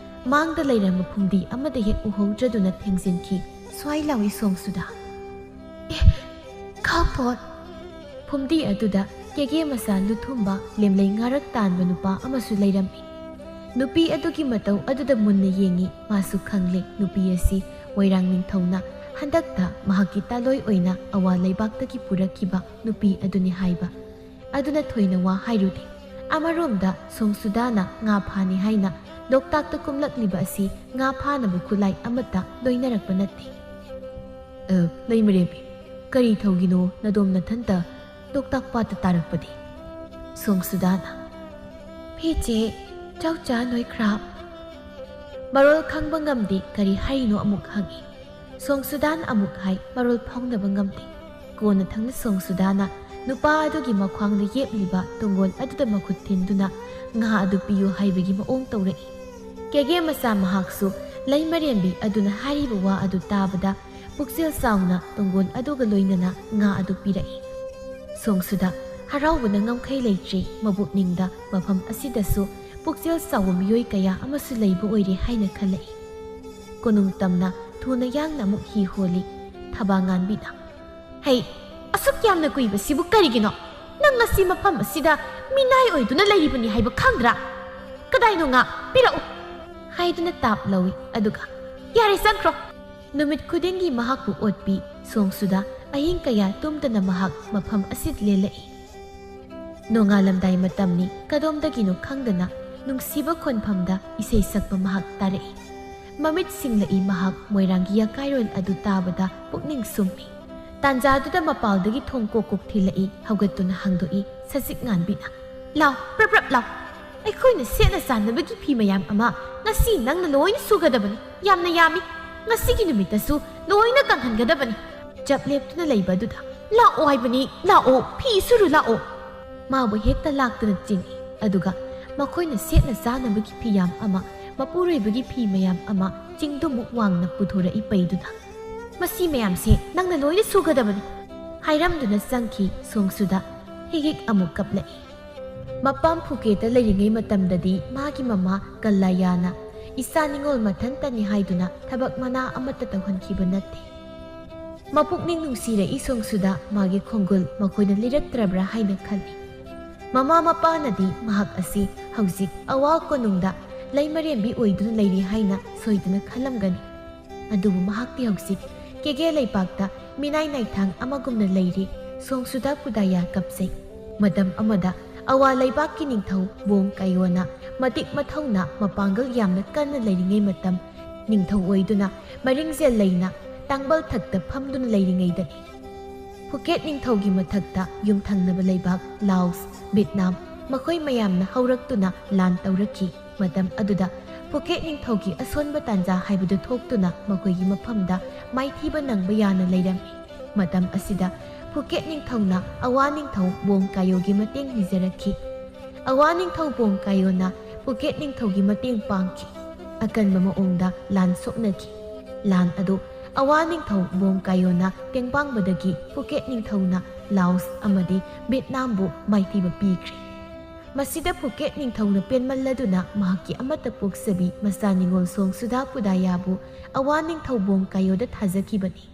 ꯃꯥꯡꯗ ꯂꯩꯔꯝꯕ ꯐꯨꯝꯗꯤ ꯑꯃꯗ ꯍꯦꯛ ꯎꯍꯧꯗ꯭ꯔꯗꯨꯅ ꯊꯦꯡꯖꯤꯟꯈꯤ ꯁ꯭ꯋꯥꯏ ꯂꯥꯎꯏ ꯁꯣꯡꯁꯨꯗ ꯈꯥꯎꯄꯣꯠ ꯐꯨꯝꯗꯤ ꯑꯗꯨꯗ ꯀꯦꯒꯦ ꯃꯆꯥ ꯂꯨꯊꯨꯝꯕ ꯂꯦꯝꯂꯩ ꯉꯥꯔꯛ ꯇꯥꯟꯕ ꯅꯨꯄꯥ ꯑꯃꯁꯨ ꯂꯩꯔꯝꯃꯤ ꯅꯨꯄꯤ ꯑꯗꯨꯒꯤ ꯃꯇꯧ ꯑꯗꯨꯗ ꯃꯨꯟꯅ ꯌꯦꯡꯉꯤ ꯃꯥꯁꯨ ꯈꯪꯂꯦ ꯅꯨꯄꯤ ꯑꯁꯤ ꯃꯣꯏꯔꯥꯡ ꯅꯤꯡꯊꯧꯅ ꯍꯟꯗꯛꯇ ꯃꯍꯥꯛꯀꯤ ꯇꯥꯂꯣꯏ ꯑꯣꯏꯅ ꯑꯋꯥ ꯂꯩꯕꯥꯛꯇꯒꯤ ꯄꯨꯔꯛꯈꯤꯕ ꯅꯨꯄꯤ ꯑꯗꯨꯅꯤ ꯍꯥꯏꯕ ꯑꯗꯨꯅ ꯊꯣꯏꯅ ꯋꯥ ꯍꯥꯏꯔꯨꯗꯦ ꯑꯃꯔꯣꯝꯗ ꯁꯣꯡꯁꯨꯗꯥꯅ ꯉꯥ ꯐꯥꯅꯤ ꯍꯥꯏꯅ ꯂꯣꯛꯇꯥꯛꯇ ꯀꯨꯝꯂꯛꯂꯤꯕ ꯑꯁꯤ ꯉꯥ ꯐꯥꯅꯕ ꯈꯨꯠꯂꯥꯏ ꯑꯃꯠꯇ ꯂꯣꯏꯅꯔꯛꯄ ꯅꯠꯇꯦ ꯂꯩꯃꯔꯦꯝꯕꯤ ꯀꯔꯤ ꯊꯧꯒꯤꯅꯣ ꯅꯗꯣꯝ ꯅꯊꯟꯇ ꯂꯣꯛꯇꯥꯛ ꯄꯥꯠꯇ ꯇꯥꯔꯛꯄꯗꯤ ꯁꯣꯡꯁꯨꯗꯥꯅ ꯐꯤꯆꯦ ꯆꯧꯆꯥ ꯅꯣꯏꯈ꯭ꯔꯥꯞ ꯃꯔꯣꯜ ꯈꯪꯕ ꯉꯝꯗꯦ ꯀꯔꯤ ꯍꯥꯏꯔꯤꯅꯣ ꯑꯃꯨꯛ ꯍꯪꯉꯤ ꯁꯣꯡꯁꯨꯗꯥꯅ ꯑꯃꯨꯛ ꯍꯥꯏ ꯃꯔꯣꯜ ꯐꯥꯎꯅꯕ ꯉꯝꯗꯦ ꯀꯣꯟꯅ ꯊꯪꯅ ꯁꯣꯡꯁꯨꯗꯥꯅ ꯅꯨꯄꯥ ꯑꯗꯨꯒꯤ ꯃꯈ꯭ꯋꯥꯡꯗ ꯌꯦꯞꯂꯤꯕ ꯇꯨꯡꯒꯣꯜ ꯑꯗꯨꯗ ꯃꯈꯨꯠ ꯊꯤꯟꯗꯨꯅ ꯉꯥ ꯑꯗꯨ ꯄꯤꯌꯨ ꯍꯥꯏꯕꯒꯤ ꯃꯑꯣꯡ ꯇꯧꯔꯛꯏ ꯀꯦꯒꯦ ꯃꯆꯥ ꯃꯍꯥꯛꯁꯨ ꯂꯩꯃꯔꯦꯝꯕꯤ ꯑꯗꯨꯅ ꯍꯥꯏꯔꯤꯕ ꯋꯥ ꯑꯗꯨ ꯇꯥꯕꯗ ꯄꯨꯛꯆꯦꯜ ꯆꯥꯎꯅ ꯇꯨꯡꯒꯣꯜ ꯑꯗꯨꯒ ꯂꯣꯏꯅꯅ ꯉꯥ ꯑꯗꯨ ꯄꯤꯔꯛꯏ ꯁꯣꯡꯁꯨꯗ ꯍꯔꯥꯎꯕꯅ ꯉꯝꯈꯩ ꯂꯩꯇ꯭ꯔꯤ ꯃꯕꯨꯛꯅꯤꯡꯗ ꯃꯐꯝ ꯑꯁꯤꯗꯁꯨ ꯄꯨꯛꯆꯦꯜ ꯆꯥꯎꯕ ꯃꯤꯑꯣꯏ ꯀꯌꯥ ꯑꯃꯁꯨ ꯂꯩꯕ ꯑꯣꯏꯔꯦ ꯍꯥꯏꯅ ꯈꯜꯂꯛꯏ ꯀꯣꯅꯨꯡ ꯇꯝꯅ ꯊꯨꯅ ꯌꯥꯡꯅ ꯑꯃꯨꯛ ꯍꯤ ꯍꯣꯜꯂꯤ ꯊꯕꯥꯉꯥꯟꯕꯤꯅ ꯍꯩ ꯑꯁꯨꯛ ꯌꯥꯝꯅ ꯀꯨꯏꯕꯁꯤꯕꯨ ꯀꯔꯤꯒꯤꯅꯣ ꯅꯪ ꯉꯁꯤ ꯃꯐꯝ ꯑꯁꯤꯗ ꯃꯤꯅꯥꯏ ꯑꯣꯏꯗꯨꯅ ꯂꯩꯔꯤꯕꯅꯤ ꯍꯥꯏꯕ ꯈꯪꯗ꯭ꯔꯥ ꯀꯗꯥꯏꯅꯣ ꯉꯥ ꯄꯤꯔꯛꯎ ꯍꯥꯏꯗꯨꯅ ꯇꯥꯞ ꯂꯧꯏ ꯑꯗꯨꯒ ꯌꯥꯔꯦ ꯆꯪꯈ꯭ꯔꯣ ꯅꯨꯃꯤꯠ ꯈꯨꯗꯤꯡꯒꯤ ꯃꯍꯥꯛꯄꯨ ꯑꯣꯠꯄꯤ ꯁꯣꯡꯁꯨꯗ ꯑꯍꯤꯡ ꯀꯌꯥ ꯇꯨꯝꯗꯅ ꯃꯍꯥꯛ ꯃꯐꯝ ꯑꯁꯤꯗ ꯂꯦꯜꯂꯛꯏ ꯅꯣꯡꯉꯥꯜꯂꯝꯗꯥꯏ ꯃꯇꯝꯅꯤ ꯀꯗꯣꯝꯗꯒꯤꯅꯣ ꯈꯪꯗꯅ ꯅꯨꯡꯁꯤꯕ ꯈꯣꯟꯐꯝꯗ ꯏꯁꯩ ꯁꯛꯄ ꯃꯍꯥꯛ ꯇꯥꯔꯛꯏ ꯃꯃꯤꯠ ꯁꯤꯡꯂꯛꯏ ꯃꯍꯥꯛ ꯃꯣꯏꯔꯥꯡꯒꯤ ꯌꯥꯀꯥꯏꯔꯣꯜ ꯑꯗꯨ ꯇꯥꯕꯗ ꯄꯨꯛꯅꯤꯡ ꯁꯨꯝꯃꯤ ꯇꯥꯟꯖꯥꯗꯨꯗ ꯃꯄꯥꯜꯗꯒꯤ ꯊꯣꯡ ꯀꯣꯛ ꯊꯤꯜꯂꯛꯏ ꯍꯧꯒꯠꯇꯨꯅ ꯍꯥꯡꯗꯣꯛꯏ ꯁꯖꯤꯛ ꯉꯥꯟꯕꯤꯅ ꯂꯥꯎ ꯄ꯭ꯔꯞ ꯄ꯭ꯔꯞ ꯂꯥꯎ ꯑꯩꯈꯣꯏꯅ ꯁꯦꯠꯅ ꯆꯥꯅꯕꯒꯤ ꯐꯤ ꯃꯌꯥꯝ ꯑꯃ ꯉꯁꯤ ꯅꯪꯅ ꯂꯣꯏꯅ ꯁꯨꯒꯗꯕꯅꯤ ꯌꯥꯝꯅ ꯌꯥꯝꯃꯤ ꯉꯁꯤꯒꯤ ꯅꯨꯃꯤꯠꯇꯁꯨ ꯂꯣꯏꯅ ꯀꯪꯍꯟꯒꯗꯕꯅꯤ ꯆꯞ ꯂꯦꯞꯇꯨꯅ ꯂꯩꯕ ꯑꯗꯨꯗ ꯂꯥꯛꯑꯣ ꯍꯥꯏꯕꯅꯤ ꯂꯥꯛꯑꯣ ꯐꯤ ꯁꯨꯔꯨ ꯂꯥꯛꯑꯣ ꯃꯥꯕꯨ ꯍꯦꯛꯇ ꯂꯥꯛꯇꯨꯅ ꯆꯤꯡꯏ ꯑꯗꯨꯒ ꯃꯈꯣꯏꯅ ꯁꯦꯠꯅ ꯆꯥꯅꯕꯒꯤ ꯐꯤꯌꯥꯝ ꯑꯃ ꯃꯄꯨꯔꯣꯏꯕꯒꯤ ꯐꯤ ꯃꯌꯥꯝ ꯑꯃ ꯆꯤꯡꯗꯨꯃꯨꯛ ꯋꯥꯡꯅ ꯄꯨꯊꯣꯔꯛꯏ ꯄꯩꯗꯨꯅ ꯃꯁꯤ ꯃꯌꯥꯝꯁꯦ ꯅꯪꯅ ꯂꯣꯏꯅ ꯁꯨꯒꯗꯕꯅꯤ ꯍꯥꯏꯔꯝꯗꯨꯅ ꯆꯪꯈꯤ ꯁꯣꯡꯁꯨꯗ ꯍꯤꯒꯤꯛ ꯑꯃꯨꯛ ꯀꯞꯂꯛꯏ ꯃꯄꯥꯝ ꯐꯨꯀꯦꯠꯇ ꯂꯩꯔꯤꯉꯩ ꯃꯇꯝꯗꯗꯤ ꯃꯥꯒꯤ ꯃꯃꯥ ꯀꯜꯂꯥꯌꯥꯅ ꯏꯆꯥ ꯅꯤꯡꯉꯣꯜ ꯃꯊꯟꯇꯅꯤ ꯍꯥꯏꯗꯨꯅ ꯊꯕꯛ ꯃꯅꯥ ꯑꯃꯠꯇ ꯇꯧꯍꯟꯈꯤꯕ ꯅꯠꯇꯦ ꯃꯄꯨꯛꯅꯤꯡ ꯅꯨꯡꯁꯤꯔꯛꯏ ꯁꯣꯡꯁꯨꯗ ꯃꯥꯒꯤ ꯈꯣꯡꯒꯨꯜ ꯃꯈꯣꯏꯅ ꯂꯤꯔꯛꯇ꯭ꯔꯕ꯭ꯔꯥ ꯍꯥꯏꯅ ꯈꯜꯂꯤ ꯃꯃꯥ ꯃꯄꯥꯅꯗꯤ ꯃꯍꯥꯛ ꯑꯁꯤ ꯍꯧꯖꯤꯛ ꯑꯋꯥ ꯀꯣꯅꯨꯡꯗ ꯂꯩꯃꯔꯦꯝꯕꯤ ꯑꯣꯏꯗꯨꯅ ꯂꯩꯔꯤ ꯍꯥꯏꯅ ꯁꯣꯏꯗꯅ ꯈꯜꯂꯝꯒꯅꯤ ꯑꯗꯨꯕꯨ ꯃꯍꯥꯛꯇꯤ ꯍꯧꯖꯤꯛ ꯀꯦꯒꯦ ꯂꯩꯄꯥꯛꯇ ꯃꯤꯅꯥꯏ ꯅꯥꯏꯊꯥꯡ ꯑꯃꯒꯨꯝꯅ ꯂꯩꯔꯤ ꯁꯣꯡꯁꯨꯗ ꯄꯨꯗꯥꯌꯥ ꯀꯞꯆꯩ ꯃꯇꯝ ꯑꯃꯗ ꯑꯋꯥ ꯂꯩꯕꯥꯛꯀꯤ ꯅꯤꯡꯊꯧ ꯕꯣꯡ ꯀꯥꯌꯣꯅ ꯃꯇꯤꯛ ꯃꯊꯧꯅ ꯃꯄꯥꯡꯒꯜ ꯌꯥꯝꯅ ꯀꯟꯅ ꯂꯩꯔꯤꯉꯩ ꯃꯇꯝ ꯅꯤꯡꯊꯧ ꯑꯣꯏꯗꯨꯅ ꯃꯔꯤꯡꯖꯦꯜ ꯂꯩꯅ ꯇꯥꯡꯕꯜ ꯊꯛꯇ ꯐꯝꯗꯨꯅ ꯂꯩꯔꯤꯉꯩꯗꯅꯤ ꯐꯨꯀꯦꯠ ꯅꯤꯡꯊꯧꯒꯤ ꯃꯊꯛꯇ ꯌꯨꯝꯊꯪꯅꯕ ꯂꯩꯕꯥꯛ ꯂꯥꯎꯁ ꯚꯤꯌꯦꯠꯅꯥꯝ ꯃꯈꯣꯏ ꯃꯌꯥꯝꯅ ꯍꯧꯔꯛꯇꯨꯅ ꯂꯥꯟ ꯇꯧꯔꯛꯈꯤ ꯃꯇꯝ ꯑꯗꯨꯗ ꯐꯨꯀꯦꯠ ꯅꯤꯡꯊꯧꯒꯤ ꯑꯁꯣꯟꯕ ꯇꯥꯟꯖꯥ ꯍꯥꯏꯕꯗꯨ ꯊꯣꯛꯇꯨꯅ ꯃꯈꯣꯏꯒꯤ ꯃꯐꯝꯗ ꯃꯥꯏꯊꯤꯕ ꯅꯪꯕ ꯌꯥꯅ ꯂꯩꯔꯝꯃꯤ ꯃꯇꯝ ꯑꯁꯤꯗ ꯐꯨꯀꯦꯠ ꯅꯤꯡꯊꯧꯅ ꯑꯋꯥ ꯅꯤꯡꯊꯧ ꯕꯣꯡ ꯀꯥꯌꯣꯒꯤ ꯃꯇꯦꯡ ꯅꯤꯖꯔꯛꯈꯤ ꯑꯋꯥ ꯅꯤꯡꯊꯧ ꯕꯣꯡ ꯀꯥꯌꯣꯅ ꯐꯨꯀꯦꯠ ꯅꯤꯡꯊꯧꯒꯤ ꯃꯇꯦꯡ ꯄꯥꯡꯈꯤ ꯑꯀꯟꯕ ꯃꯑꯣꯡꯗ ꯂꯥꯟ ꯁꯣꯛꯅꯈꯤ ꯂꯥꯟ ꯑꯗꯨ ꯑꯋꯥ ꯅꯤꯡꯊꯧ ꯕꯣꯡ ꯀꯥꯌꯣꯅ ꯇꯦꯡꯕꯥꯡꯕꯗꯒꯤ ꯐꯨꯀꯦꯠ ꯅꯤꯡꯊꯧꯅ ꯂꯥꯎꯁ ꯑꯃꯗꯤ ꯚꯤꯌꯦꯠꯅꯥꯝꯕꯨ ꯃꯥꯏꯊꯤꯕ ꯄꯤꯈ꯭ꯔꯦ ꯃꯁꯤꯗ ꯐꯨꯀꯦꯠ ꯅꯤꯡꯊꯧꯅ ꯄꯦꯟꯃꯜꯂꯗꯨꯅ ꯃꯍꯥꯛꯀꯤ ꯑꯃꯠꯇ ꯄꯣꯛꯆꯕꯤ ꯃꯆꯥ ꯅꯤꯡꯉꯣꯜ ꯁꯣꯡꯁꯨꯗꯥ ꯄꯨꯗꯥꯌꯥꯕꯨ ꯑꯋꯥ ꯅꯤꯡꯊꯧ ꯕꯣꯡ ꯀꯥꯌꯣꯗ ꯊꯥꯖꯈꯤꯕꯅꯤ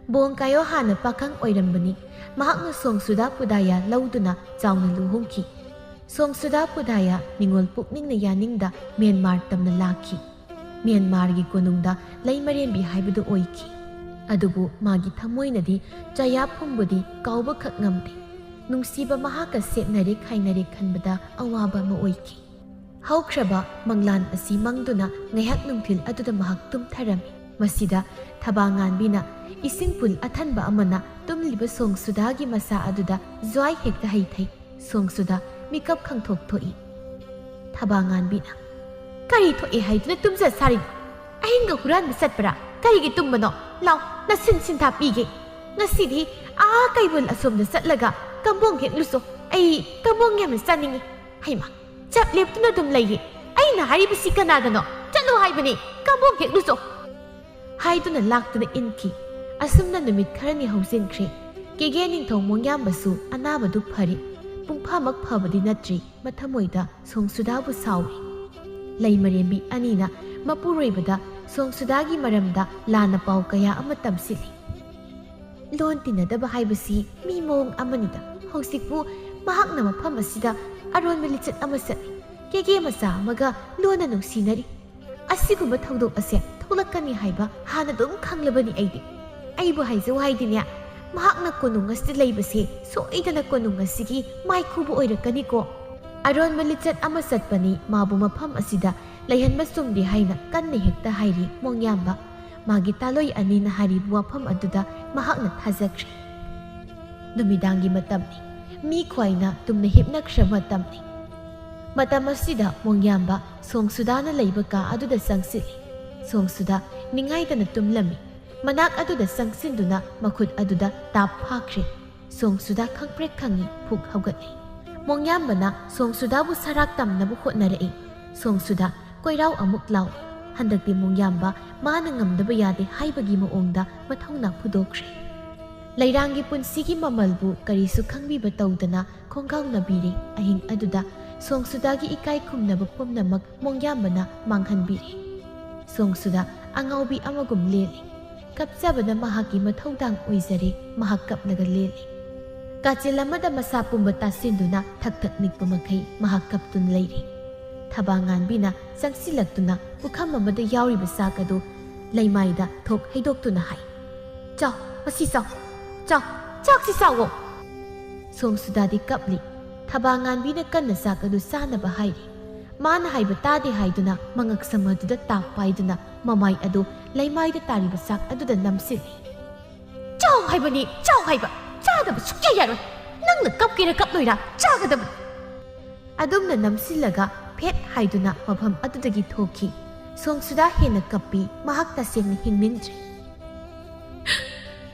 ꯕꯣꯡ ꯀꯥꯌꯣ ꯍꯥꯟꯅ ꯄꯥꯈꯪ ꯑꯣꯏꯔꯝꯕꯅꯤ ꯃꯍꯥꯛꯅ ꯁꯣꯡꯁꯨꯗꯥ ꯄꯨꯗꯥꯌꯥ ꯂꯧꯗꯨꯅ ꯆꯥꯎꯅ ꯂꯨꯍꯣꯡꯈꯤ ꯁꯣꯡꯁꯨꯗꯥ ꯄꯨꯗꯥꯌꯥ ꯅꯤꯡꯉꯣꯜ ꯄꯨꯛꯅꯤꯡꯅ ꯌꯥꯅꯤꯡꯗ ꯃ꯭ꯌꯥꯟꯃꯥꯔ ꯇꯝꯅ ꯂꯥꯛꯈꯤ ꯃ꯭ꯌꯥꯟꯃꯥꯔꯒꯤ ꯀꯣꯅꯨꯡꯗ ꯂꯩꯃꯔꯦꯝꯕꯤ ꯍꯥꯏꯕꯗꯨ ꯑꯣꯏꯈꯤ ꯑꯗꯨꯕꯨ ꯃꯥꯒꯤ ꯊꯃꯣꯏꯅꯗꯤ ꯆꯌꯥꯞꯐꯨꯝꯕꯨꯗꯤ ꯀꯥꯎꯕꯈꯛ ꯉꯝꯗꯦ ꯅꯨꯡꯁꯤꯕ ꯃꯍꯥꯛꯀ ꯁꯦꯠꯅꯔꯦ ꯈꯥꯏꯅꯔꯦ ꯈꯟꯕꯗ ꯑꯋꯥꯕ ꯑꯃ ꯑꯣꯏꯈꯤ ꯍꯧꯈ꯭ꯔꯕ ꯃꯪꯂꯥꯟ ꯑꯁꯤ ꯃꯪꯗꯨꯅ ꯉꯥꯏꯍꯥꯛ ꯅꯨꯡꯊꯤꯜ ꯑꯗꯨꯗ ꯃꯍꯥꯛ ꯇꯨꯝꯊꯔꯝꯃꯤ ꯃꯁꯤꯗ ꯊꯕꯥꯉꯥꯟꯕꯤꯅ ꯏꯁꯤꯡ ꯄꯨꯜ ꯑꯊꯟꯕ ꯑꯃꯅ ꯇꯨꯝꯂꯤꯕ ꯁꯣꯡꯁꯨꯗꯥꯒꯤ ꯃꯁꯥ ꯑꯗꯨꯗ ꯖ꯭ꯋꯥꯏ ꯍꯦꯛꯇ ꯍꯩꯊꯩ ꯁꯣꯡꯁꯨꯗꯥ ꯃꯤꯀꯞ ꯈꯪꯊꯣꯛ ꯊꯣꯛꯏ ꯊꯕꯥꯉꯥꯟꯕꯤꯅ ꯀꯔꯤ ꯊꯣꯛꯑꯦ ꯍꯥꯏꯗꯨꯅ ꯇꯨꯝꯖ ꯁꯥꯔꯤꯅꯣ ꯑꯍꯤꯡꯒ ꯍꯨꯔꯥꯟꯕ ꯆꯠꯄ꯭ꯔꯥ ꯀꯔꯤꯒꯤ ꯇꯨꯝꯕꯅꯣ ꯂꯥꯎ ꯅꯁꯤꯟ ꯁꯤꯟꯊꯥ ꯄꯤꯒꯦ ꯉꯁꯤꯗꯤ ꯀꯩꯕꯨꯜ ꯑꯁꯣꯝꯗ ꯆꯠꯂꯒ ꯀꯝꯕꯣꯡ ꯍꯦꯛꯂꯨꯁꯣ ꯑꯩ ꯀꯝꯕꯣꯡ ꯌꯥꯝꯅ ꯆꯥꯅꯤꯡꯉꯤ ꯍꯩꯃꯥ ꯆꯞ ꯂꯦꯞꯇꯨꯅ ꯑꯗꯨꯝ ꯂꯩꯌꯦ ꯑꯩꯅ ꯍꯥꯏꯔꯤꯕꯁꯤ ꯀꯅꯥꯒꯅꯣ ꯆꯠꯂꯣ ꯍꯥꯏꯕꯅꯤ ꯀꯝꯕꯣꯡ ꯍꯦꯛꯂꯨꯁꯣ ꯍꯥꯏꯗꯨꯅ ꯂꯥꯛꯇꯨꯅ ꯏꯟꯈꯤ ꯑꯁꯨꯝꯅ ꯅꯨꯃꯤꯠ ꯈꯔꯅꯤ ꯍꯧꯖꯤꯟꯈ꯭ꯔꯦ ꯀꯦꯒꯦ ꯅꯤꯡꯊꯧ ꯃꯣꯡꯌꯥꯝꯕꯁꯨ ꯑꯅꯥꯕꯗꯨ ꯐꯔꯤ ꯄꯨꯡꯐꯥꯃꯛ ꯐꯕꯗꯤ ꯅꯠꯇ꯭ꯔꯤ ꯃꯊꯃꯣꯏꯗ ꯁꯣꯡꯁꯨꯗꯥꯕꯨ ꯁꯥꯎꯏ ꯂꯩꯃꯔꯦꯝꯕꯤ ꯑꯅꯤꯅ ꯃꯄꯨꯔꯣꯏꯕꯗ ꯁꯣꯡꯁꯨꯗꯥꯒꯤ ꯃꯔꯝꯗ ꯂꯥꯟꯅ ꯄꯥꯎ ꯀꯌా ꯑꯃ ꯇꯝꯁꯤꯜꯂꯤ ꯂꯣꯟ ꯇꯤꯟꯅꯗꯕ ꯍꯥꯏꯕꯁꯤ ꯃꯤ ꯃꯑꯣꯡ ꯑꯃꯅꯤꯗ ꯍꯧꯖꯤꯛꯄꯨ ꯃꯍꯥꯛꯅ ꯃꯐꯝ ꯑꯁꯤꯗ ꯑꯔꯣꯟꯕ ꯂꯤꯆꯠ ꯑꯃ ꯆꯠꯂꯤ ꯀꯦꯒꯦ ꯃꯆꯥ ꯑꯃꯒ ꯂꯣꯟꯅ ꯅꯨꯡꯁꯤꯅꯔꯤ ꯑꯁꯤꯒꯨꯝꯕ ꯊꯧꯗꯣꯛ ꯑꯁꯦ ꯊꯣꯛꯂꯛꯀꯅꯤ ꯍꯥꯏꯕ ꯍꯥꯟꯅ ꯑꯗꯨꯝ ꯈꯪꯂꯕꯅꯤ ꯑꯩꯕꯨ ꯍꯥꯏꯖꯧ ꯍꯥꯏꯗꯤꯅꯦ ꯃꯍꯥꯛꯅ ꯀꯣꯅꯨꯡ ꯑꯁꯤꯗ ꯂꯩꯕꯁꯦ ꯁꯣꯏꯗꯅ ꯀꯣꯅꯨꯡ ꯑꯁꯤꯒꯤ ꯃꯥꯏꯈꯨꯕ ꯑꯣꯏꯔꯛꯀꯅꯤꯀꯣ ꯑꯔꯣꯟꯕ ꯂꯤꯆꯠ ꯑꯃ ꯆꯠꯄꯅꯤ ꯃꯥꯕꯨ ꯃꯐꯝ ꯑꯁꯤꯗ ꯂꯩꯍꯟꯕ ꯆꯨꯝꯗꯦ ꯍꯥꯏꯅ ꯀꯟꯅ ꯍꯦꯛꯇ ꯍꯥꯏꯔꯤ ꯃꯣꯡꯌꯥꯝꯕ ꯃꯥꯒꯤ ꯇꯥꯂꯣꯏ ꯑꯅꯤꯅ ꯍꯥꯏꯔꯤꯕ ꯋꯥꯐꯝ ꯑꯗꯨꯗ ꯃꯍꯥꯛꯅ ꯊꯥꯖꯈ꯭ꯔꯦ ꯅꯨꯃꯤꯗꯥꯡꯒꯤ ꯃꯇꯝꯅꯤ ꯃꯤ ꯈ꯭ꯋꯥꯏꯅ ꯇꯨꯝꯅ ꯍꯤꯞꯅꯈ꯭ꯔꯕ ꯃꯇꯝꯅꯤ ꯃꯇꯝ ꯑꯁꯤꯗ ꯃꯣꯡꯌꯥꯝꯕ ꯁꯣꯡꯁꯨꯗꯥꯅ ꯂꯩꯕ ꯀꯥ ꯑꯗꯨꯗ ꯆꯪꯁꯤꯜꯂꯤ ꯁꯣꯡꯁꯨꯗꯥ ꯅꯤꯡꯉꯥꯏꯗꯅ ꯇꯨꯝꯂꯝꯃꯤ ꯃꯅꯥꯛ ꯑꯗꯨꯗ ꯆꯪꯁꯤꯟꯗꯨꯅ ꯃꯈꯨꯠ ꯑꯗꯨꯗ ꯇꯥꯞ ꯐꯥꯈ꯭ꯔꯦ ꯁꯣꯡꯁꯨꯗꯥ ꯈꯪꯄ꯭ꯔꯦꯛ ꯈꯪꯉꯤ ꯐꯨꯛ ꯍꯧꯒꯠꯂꯤ ꯃꯣꯡꯌꯥꯝꯕꯅ ꯁꯣꯡꯁꯨꯗꯥꯕꯨ ꯁꯔꯥꯛ ꯇꯝꯅꯕ ꯍꯣꯠꯅꯔꯛꯏ ꯁꯣꯡꯁꯨꯗꯥ ꯀꯣꯏꯔꯥꯎ ꯑꯃꯨꯛ ꯂꯥꯎꯏ ꯍꯟꯗꯛꯇꯤ ꯃꯣꯡꯌꯥꯝꯕ ꯃꯥꯅ ꯉꯝꯗꯕ ꯌꯥꯗꯦ ꯍꯥꯏꯕꯒꯤ ꯃꯑꯣꯡꯗ ꯃꯊꯧꯅꯥ ꯐꯨꯗꯣꯛꯈ꯭ꯔꯦ ꯂꯩꯔꯥꯡꯒꯤ ꯄꯨꯟꯁꯤꯒꯤ ꯃꯃꯜꯕꯨ ꯀꯔꯤꯁꯨ ꯈꯪꯕꯤꯕ ꯇꯧꯗꯅ ꯈꯣꯡꯒꯥꯎꯅꯕꯤꯔꯤ ꯑꯍꯤꯡ ꯑꯗꯨꯗ ꯁꯣꯡꯁꯨꯗꯥꯒꯤ ꯏꯀꯥꯏ ꯈꯨꯝꯅꯕ ꯄꯨꯝꯅꯃꯛ ꯃꯣꯡꯌꯥꯝꯕꯅ ꯃꯥꯡꯍꯟꯕꯤꯔꯤ ꯁꯣꯡꯁꯨꯗꯥ ꯑꯉꯥꯎꯕꯤ ꯑꯃꯒꯨꯝ ꯂꯦꯜꯂꯤ ꯀꯞꯆꯕꯅ ꯃꯍꯥꯛꯀꯤ ꯃꯊꯧꯗꯥꯡ ꯑꯣꯏꯖꯔꯦ ꯃꯍꯥꯛ ꯀꯞꯂꯒ ꯂꯦꯜꯂꯤ ꯀꯥꯆꯤꯜ ꯑꯃꯗ ꯃꯁꯥ ꯄꯨꯝꯕ ꯇꯥꯁꯤꯟꯗꯨꯅ ꯊꯛ ꯊꯛ ꯅꯤꯛꯄ ꯃꯈꯩ ꯃꯍꯥꯛ ꯀꯞꯇꯨꯅ ꯂꯩꯔꯤ ꯊꯕꯥꯉꯥꯟꯕꯤꯅ ꯆꯪꯁꯤꯜꯂꯛꯇꯨꯅ ꯄꯨꯈꯝ ꯑꯃꯗ ꯌꯥꯎꯔꯤꯕ ꯆꯥꯛ ꯑꯗꯨ ꯂꯩꯃꯥꯏꯗ ꯊꯣꯛ ꯍꯩꯗꯣꯛꯇꯨꯅ ꯍꯥꯏ ꯆꯥꯎ ꯃꯁꯤ ꯆꯥꯎ ꯆꯥꯎ ꯆꯥꯛꯁꯤ ꯆꯥꯎꯋꯣ ꯁꯣꯡꯁꯨꯗꯥꯗꯤ ꯀꯞꯂꯤ ꯊꯕꯥꯉꯥꯟꯕꯤꯅ ꯀꯟꯅ ꯆꯥꯛ ꯑꯗꯨ ꯆꯥꯅꯕ ꯍꯥꯏꯔꯤ ꯃꯥꯅ ꯍꯥꯏꯕ ꯇꯥꯗꯦ ꯍꯥꯏꯗꯨꯅ ꯃꯉꯛꯁꯝ ꯑꯗꯨꯗ ꯇꯥꯞ ꯄꯥꯏꯗꯨꯅ ꯃꯃꯥꯏ ꯑꯗꯨ ꯂꯩꯃꯥꯏꯗ ꯇꯥꯔꯤꯕ ꯆꯥꯛ ꯑꯗꯨꯗ ꯅꯝꯁꯤꯜꯂꯤ ꯆꯥꯎ ꯍꯥꯏꯕꯅꯤ ꯆꯥꯎ ꯍꯥꯏꯕ ꯆꯥꯗꯕ ꯁꯨꯛꯌꯥ ꯌꯥꯔꯣꯏ ꯅꯪꯅ ꯀꯞꯀꯦꯔꯥ ꯀꯞꯂꯣꯏꯔꯥ ꯆꯥꯒꯗꯕꯅꯤ ꯑꯗꯨꯝꯅ ꯅꯝꯁꯤꯜꯂꯒ ꯐꯦꯠ ꯍꯥꯏꯗꯨꯅ ꯃꯐꯝ ꯑꯗꯨꯗꯒꯤ ꯊꯣꯛꯈꯤ꯫ ꯁꯣꯡꯁꯨꯗꯥ ꯍꯦꯟꯅ ꯀꯞꯄꯤ, ꯃꯍꯥꯛ ꯇꯁꯦꯡꯅ ꯍꯤꯡꯅꯤꯡꯗ꯭ꯔꯦ꯫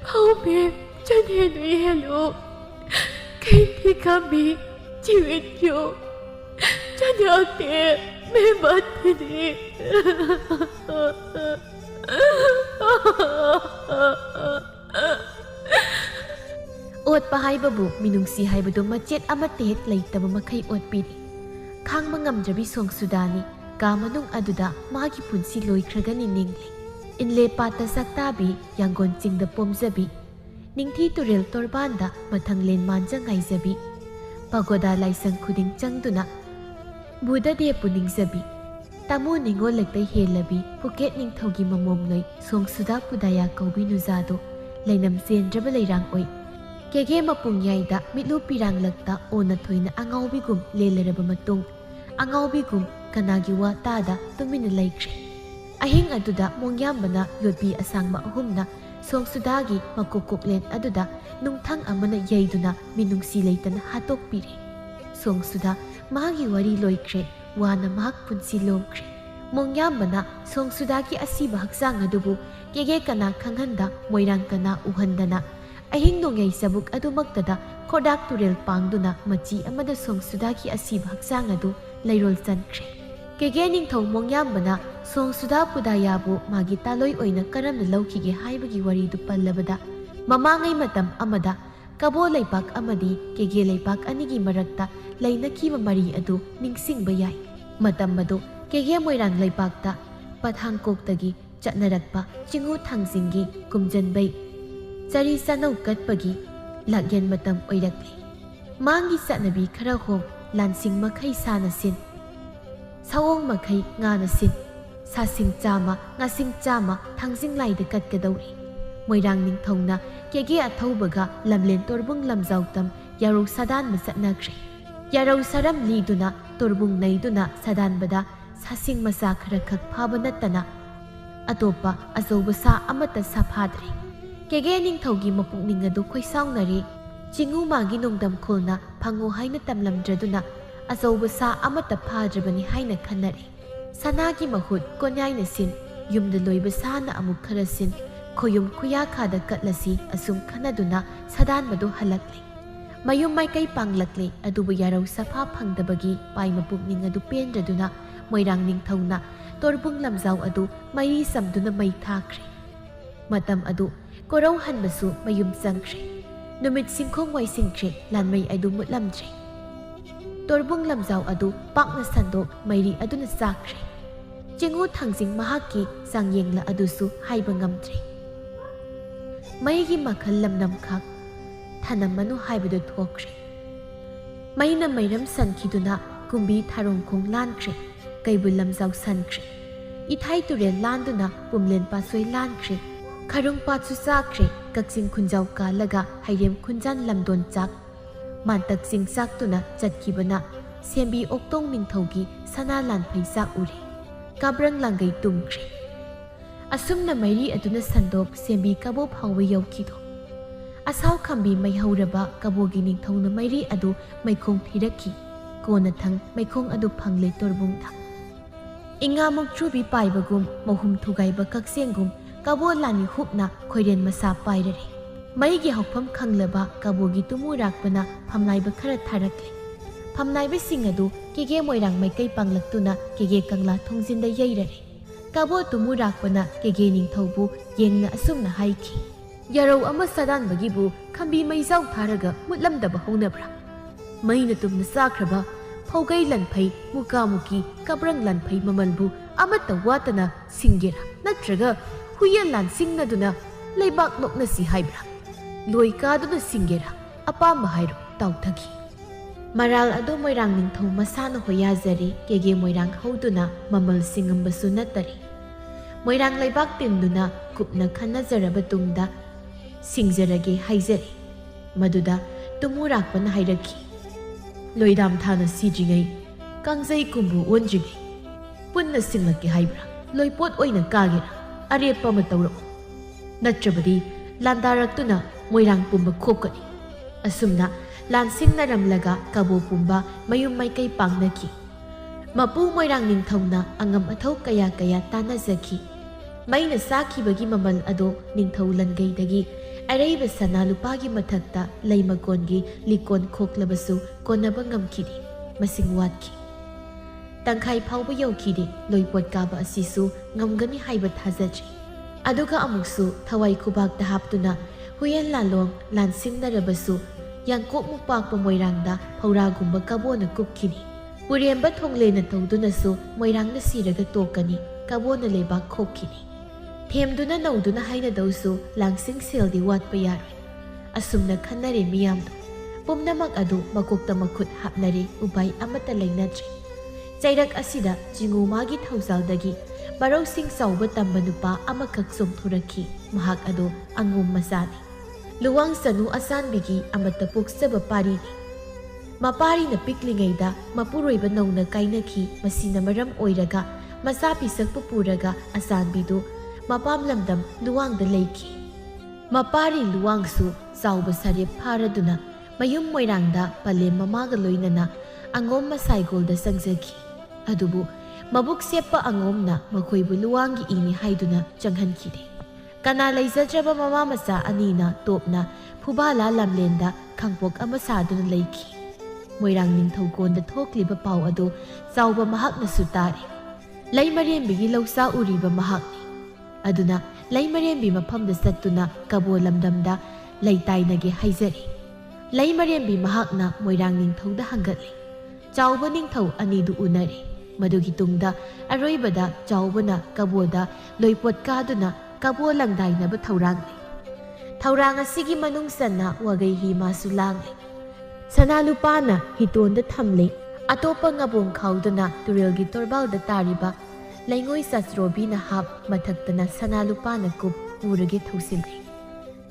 ꯐꯧꯃꯦꯝ ꯆꯟꯍꯦꯟ ꯎꯏꯍꯦꯜꯂꯨ, ꯀꯩꯊꯤ ꯈꯥꯝꯕꯤ जीवित क्यों चन्याते मैं बात नहीं। ओटपा हाइबबु मिनुंगसी हाइबदु मचेत अमते हेक लेइतब मखै ओटपिरि। खांगबा ngamdrabi Songsudani का मनुंग अदुदा मागी पुंसी लोइख्रगनि निंगली। इनले पाता सक्ताबी यांगोन चिंगदा पोमजबी। निंगथी तुरेल तोरबानदा मथंगलेन मांजंग आइजबी। पगोदा लाइसंग खुदिंग चंगदुना बुदा दे पुनिंगजबी। तामु निंगो लेक्तै हेलबी पुकेट निंगथौगी ममोमलै Songsudha पुदाया कौबी नुजादो लैनम चेंद्रब लैरांग ओइ। केगे मपुंग याइदा मिलु पिरांग लक्ता ओना थोइना अंगाउबीगुम लेलरब मतुंग अंगाउबीगुम कनागी वा S Tumin लैख्रे। अहिंग अदुदा मोंग्यामबना योटपी असांगबा अहुमना Songsudagi makokoklen aduda nungthang amana yaiduna minungsi leitana hatokpire। Songsudha mahagi wari loikre wana mahak punsi lokre। Mongyambana Songsudagi asiba haksang adubu kege kana khanghanda moirang kana uhandana ahing nongai sabuk adumaktada khodak turel pangduna machi amada Songsudagi asiba haksang adu leirol chankre। केगे Ningthou मोंग्यामबना Songsudha पुदायाबु मागी तालोई ओइना करमना लौखिगे हाइबगी वरीदु पल्लबदा ममांगै मतम अमदा कबो लैपाक अमदी केगे लैपाक अनिगी मरक्ता लैनखीबा मरी अदु निंगसिंगबा याय। मतम मदो केगे मोइरांग लैपाकता पथांगकोक्तगी चटनरक्पा चिंगु थांगजिंगी कुमजनबै चरी सनौ कटपगी लाग्यन मतम ओइरक्ले। मांगी चटनबी खरा होम लानसिंग मखै सानसिन सावोंग मखै nganasin sasing chama ngasing chama thangjing laida katgadori। Moirang निंगथौना केगे अथौबगा लमलेन तोरबुंग लमजाउतम यारौ सदान मसतनख्रे। यारौ सरम लीदुना तोरबुंग नैदुना सदानबदा सासिंग मसा खरा खक फाबा नत्तना अतोपा अचौबा सा अमता साफाद्रे। केगे निंगथौगी मपुकनिंग अदु खोइसाउनरे चिंगु मागी नोंदम खोलना फंगो हाइना तमलमद्रदुना अचौबा सा अमता फाद्रबनी हाइना खन्नरे। सनागी महुत कोन्याइना सिन युमदा लोइबा साना अमुक खरा सिन खोयुम खुया खादा कटलसी असुम खनदुना सदान मदो हलकले। मयुम माइकै पांगलकले अदुबु यारौ सफा फंगदबगी पाइमा पुकनिंग अदु पेंद्रदुना मोइरांग निंगथौना तोरबुंग लमजाउ अदु मैरी समदुना मै थाख्रे। मतम अदु कोरौ हनबसु मयुम चंख्रे। नुमित सिंखोंग वाइसिंख्रे लानमै अदु मुतलमद्रे। तोरबुंग लमजाउ अदु पाकना संदोक मैरी अदुना चाख्रे। चिंगु थांजिंग महाकी सांगयेंगला अदुसु हाइबा ngamद्रे। मैगी मखल लमनम खाक थानमनु हाइबदु थोख्रे। मैना मैरम सनखिदुना कुंबी थारोंखोंग लानख्रे कैबुल लमजाउ सनख्रे। इथाइ तुरेल लांदुना पुमलेन पासोय लानख्रे। खरुंग पाचु चाख्रे कक्सिंग खुंजाउ कालगा हाइरेम खुंजान लमदोन चाक मांतक सिंग चाकतुना चटखिबना सेंबी ओक्तोंग निंगथौगी सना लानफै चाक उरे। काब्रंग लांगै तुमख्रे। असुमना मैरी अदुना संदोक सेंबी कबो फाउबा यौखिदो। असाव खांबी मैहौरबा कबोगी निंगथौना मैरी अदु मैखोंग फिरखि। कोना थंग मैखोंग अदु फंगले तोरबुंगदा। इंगामुक चुबी पाइबगुम महुम थुगाइबा कक्सेंगुम कबो लानी हुपना खोइरेन मसा पाइररे। मैगी हौफम खंगलबा कबोगी तुमु राकपना फमनाइबा खरा थारकले। फमनाइबा सिंग अदु केगे मोइरांग मैकै पांगलक्तुना केगे कंगला थोंजिंदा यैररे। कबो तुमु राकपना केगे निंगथौबु येंगना असुमना हाइखि। यारौ अमा सदानबगिबु खंबी मैजाउ थारगा मुतलमदबा हौनब्रा। मैना तुमना चाख्रबा फौगै लनफै मुकामुकी कब्रंग लनफै ममलबु अमता वातना सिंगेरा नत्रगा हुयन लान सिंगनदुना लेबाक नोकनसी हाइब्रा। लोइकादुना सिंगेरा अपाम हाइरो ताउथगी। मराल अदो मोइरांग निंगथौ मसाना होयाजरे केगे मोइरांग हौदुना ममल सिंगंबसु नतरे। मोइरांग लेबाक तिंदुना कुपना खनजरबा तुंगदा सिंगजरगे हाइजरे। मदुदा तुमु राकपना हाइरखि। लोइदाम थाना सिजिङै कांजै कुंबु ओनजिङै पुन्ना सिंलके हाइब्रा। लोइपोत ओइना कागेरा अरेपा अमा तौरओ नत्रबदी लांदारक्तुना मोइरांग पुंबा खोकनि। असुमना लानसिंगनरमलगा कबो पुंबा मयुम माइकै पांगनखि। ꯃꯄꯨ ꯃꯣꯏꯔꯥꯡ ꯅꯤꯡꯊꯧꯅ ꯑꯉꯝ ꯑꯊꯧ ꯀꯌꯥ ꯀꯌꯥ ꯇꯥꯟꯅꯖꯈꯤ꯫ ꯃꯩꯅ ꯆꯥꯈꯤꯕꯒꯤ ꯃꯃꯜ ꯑꯗꯣ ꯅꯤꯡꯊꯧ ꯂꯟꯒꯩꯗꯒꯤ ꯑꯔꯩꯕ ꯁꯅꯥ ꯂꯨꯄꯥꯒꯤ ꯃꯊꯛꯇ ꯂꯩ ꯃꯀꯣꯟꯒꯤ ꯂꯤꯀꯣꯟ ꯈꯣꯛꯂꯕꯁꯨ ꯀꯣꯟꯅꯕ ꯉꯝꯈꯤꯗꯦ, ꯃꯁꯤꯡ ꯋꯥꯠꯈꯤ꯫ ꯇꯪꯈꯥꯏ ꯐꯥꯎꯕ ꯌꯧꯈꯤꯗꯦ ꯂꯣꯏꯄꯣꯠ ꯀꯥꯕ ꯑꯁꯤꯁꯨ ꯉꯝꯒꯅꯤ ꯍꯥꯏꯕ ꯊꯥꯖꯗ꯭ꯔꯤ꯫ ꯑꯗꯨꯒ ꯑꯃꯨꯛꯁꯨ ꯊꯋꯥꯏ ꯈꯨꯕꯥꯛꯇ ꯍꯥꯞꯇꯨꯅ ꯍꯨꯌꯦꯟ ꯂꯥꯂꯣꯡ ꯂꯥꯟꯁꯤꯡꯅꯔꯕꯁꯨ ꯌꯥꯡꯀꯣꯛꯃꯨꯛ ꯄꯥꯛꯄ ꯃꯣꯏꯔꯥꯡꯗ ꯍꯧꯔꯥꯒꯨꯝꯕ ꯀꯕꯣꯅ ꯀꯨꯞꯈꯤꯅꯤ꯫ ꯄꯨꯔꯦꯝꯕ ꯊꯣꯡꯂꯦꯅ ꯇꯧꯗꯨꯅꯁꯨ ꯃꯣꯏꯔꯥꯡꯅ ꯁꯤꯔꯒ ꯇꯣꯛꯀꯅꯤ, ꯀꯕꯣꯅ ꯂꯩꯕꯥꯛ ꯈꯣꯛꯈꯤꯅꯤ꯫ ꯊꯦꯝꯗꯨꯅ ꯅꯧꯗꯨꯅ ꯍꯥꯏꯅꯗꯧꯁꯨ ꯂꯥꯡꯁꯤꯡ ꯁꯦꯜꯗꯤ ꯋꯥꯠꯄ ꯌꯥꯔꯣꯏ꯫ ꯑꯁꯨꯝꯅ ꯈꯟꯅꯔꯦ ꯃꯤꯌꯥꯝꯗꯣ꯫ ꯄꯨꯝꯅꯃꯛ ꯑꯗꯨ ꯃꯀꯣꯛꯇ ꯃꯈꯨꯠ ꯍꯥꯞꯅꯔꯦ, ꯎꯄꯥꯏ ꯑꯃꯠꯇ ꯂꯩꯅꯗ꯭ꯔꯦ꯫ ꯆꯩꯔꯛ ꯑꯁꯤꯗ ꯆꯤꯉꯨ ꯃꯥꯒꯤ ꯊꯧꯖꯥꯜꯗꯒꯤ ꯃꯔꯧꯁꯤꯡ ꯆꯥꯎꯕ ꯇꯝꯕ ꯅꯨꯄꯥ ꯑꯃꯈꯛ ꯆꯣꯡꯊꯣꯔꯛꯈꯤ꯫ ꯃꯍꯥꯛ ꯑꯗꯣ ꯑꯉꯣꯝ ꯃꯆꯥꯅꯤ꯫ ꯂꯨꯋꯥꯡ ꯆꯅꯨ ꯑꯆꯥꯟꯕꯤꯒꯤ ꯑꯃꯠꯇ ꯄꯣꯛꯆꯕ ꯄꯥꯔꯤꯅꯤ꯫ ꯃꯄꯥꯔꯤꯅ ꯄꯤꯛꯂꯤꯉꯩꯗ ꯃꯄꯨꯔꯣꯏꯕ ꯅꯧꯅ ꯀꯥꯏꯅꯈꯤ꯫ ꯃꯁꯤꯅ ꯃꯔꯝ ꯑꯣꯏꯔꯒ ꯃꯆꯥ ꯄꯤꯁꯛꯄꯨ ꯄꯨꯔꯒ ꯑꯆꯥꯟꯕꯤꯗꯨ ꯃꯄꯥꯝ ꯂꯝꯗꯝ ꯂꯨꯋꯥꯡꯗ ꯂꯩꯈꯤ꯫ ꯃꯄꯥꯔꯤ ꯂꯨꯋꯥꯡꯁꯨ ꯆꯥꯎꯕ ꯁꯔꯦꯞ ꯐꯥꯔꯗꯨꯅ ꯃꯌꯨꯝ ꯃꯣꯏꯔꯥꯡꯗ ꯄꯂꯦꯝ ꯃꯃꯥꯒ ꯂꯣꯏꯅꯅ ꯑꯉꯣꯝ ꯃꯁꯥꯏꯒꯣꯜꯗ ꯆꯪꯖꯈꯤ꯫ ꯑꯗꯨꯕꯨ ꯃꯕꯨꯛ ꯆꯦꯞꯄ ꯑꯉꯣꯝꯅ ꯃꯈꯣꯏꯕꯨ ꯂꯨꯋꯥꯡꯒꯤ ꯏꯅꯤ ꯍꯥꯏꯗꯨꯅ ꯆꯪꯍꯟꯈꯤꯗꯦ꯫ ꯀꯅꯥ ꯂꯩꯖꯗ꯭ꯔꯕ ꯃꯃꯥ ꯃꯆꯥ ꯑꯅꯤꯅ ꯇꯣꯞꯅ ꯐꯨꯕꯥꯂꯥ ꯂꯝꯂꯦꯟꯗ ꯈꯥꯡꯄꯣꯛ ꯑꯃ ꯁꯥꯗꯨꯅ ꯂꯩꯈꯤ꯫ ꯃꯣꯏꯔꯥꯡ ꯅꯤꯡꯊꯧꯀꯣꯟꯗ ꯊꯣꯛꯂꯤꯕ ꯄꯥꯎ ꯑꯗꯨ ꯆꯥꯎꯕ ꯃꯍꯥꯛꯅꯁꯨ ꯇꯥꯔꯦ꯫ ꯂꯩꯃꯔꯦꯝꯕꯤꯒꯤ ꯂꯧꯆꯥ ꯎꯔꯤꯕ ꯃꯍꯥꯛꯅꯤ꯫ ꯑꯗꯨꯅ ꯂꯩꯃꯔꯦꯝꯕꯤ ꯃꯐꯝꯗ ꯆꯠꯇꯨꯅ ꯀꯕꯣ ꯂꯝꯗꯝꯗ ꯂꯩꯇꯥꯏꯅꯒꯦ ꯍꯥꯏꯖꯔꯤ꯫ ꯂꯩꯃꯔꯦꯝꯕꯤ ꯃꯍꯥꯛꯅ ꯃꯣꯏꯔꯥꯡ ꯅꯤꯡꯊꯧꯗ ꯍꯪꯒꯠꯂꯤ꯫ ꯆꯥꯎꯕ ꯅꯤꯡꯊꯧ ꯑꯅꯤꯗꯨ ꯎꯅꯔꯦ꯫ ꯃꯗꯨꯒꯤ ꯇꯨꯡꯗ ꯑꯔꯣꯏꯕꯗ ꯆꯥꯎꯕꯅ ꯀꯕꯣꯗ ꯂꯣꯏꯄꯣꯠ ꯀꯥꯗꯨꯅ ꯀꯕꯣ ꯂꯪꯗꯥꯏꯅꯕ ꯊꯧꯔꯥꯡ ꯂꯩ꯫ ꯊꯧꯔꯥꯡ ꯑꯁꯤꯒꯤ ꯃꯅꯨꯡ ꯆꯟꯅ ꯋꯥꯒꯩ ꯍꯤꯃꯥꯁꯨ ꯂꯥꯡꯂꯤ꯫ ꯁꯅꯥ ꯂꯨꯄꯥꯅ ꯍꯤꯇꯣꯟꯗ ꯊꯝꯂꯤ꯫ ꯑꯇꯣꯞꯄ ꯉꯕꯣꯡ ꯈꯥꯎꯗꯨꯅ ꯇꯨꯔꯦꯜꯒꯤ ꯇꯣꯔꯕꯥꯜꯗ ꯇꯥꯔꯤꯕ ꯂꯩꯉꯣꯏ ꯆꯥꯆ꯭ꯔꯣꯕꯤꯅ ꯍꯥꯞ, ꯃꯊꯛꯇꯅ ꯁꯅꯥ ꯂꯨꯄꯥꯅ ꯀꯨꯞ ꯄꯨꯔꯒꯦ ꯊꯧꯁꯤꯜꯂꯤ꯫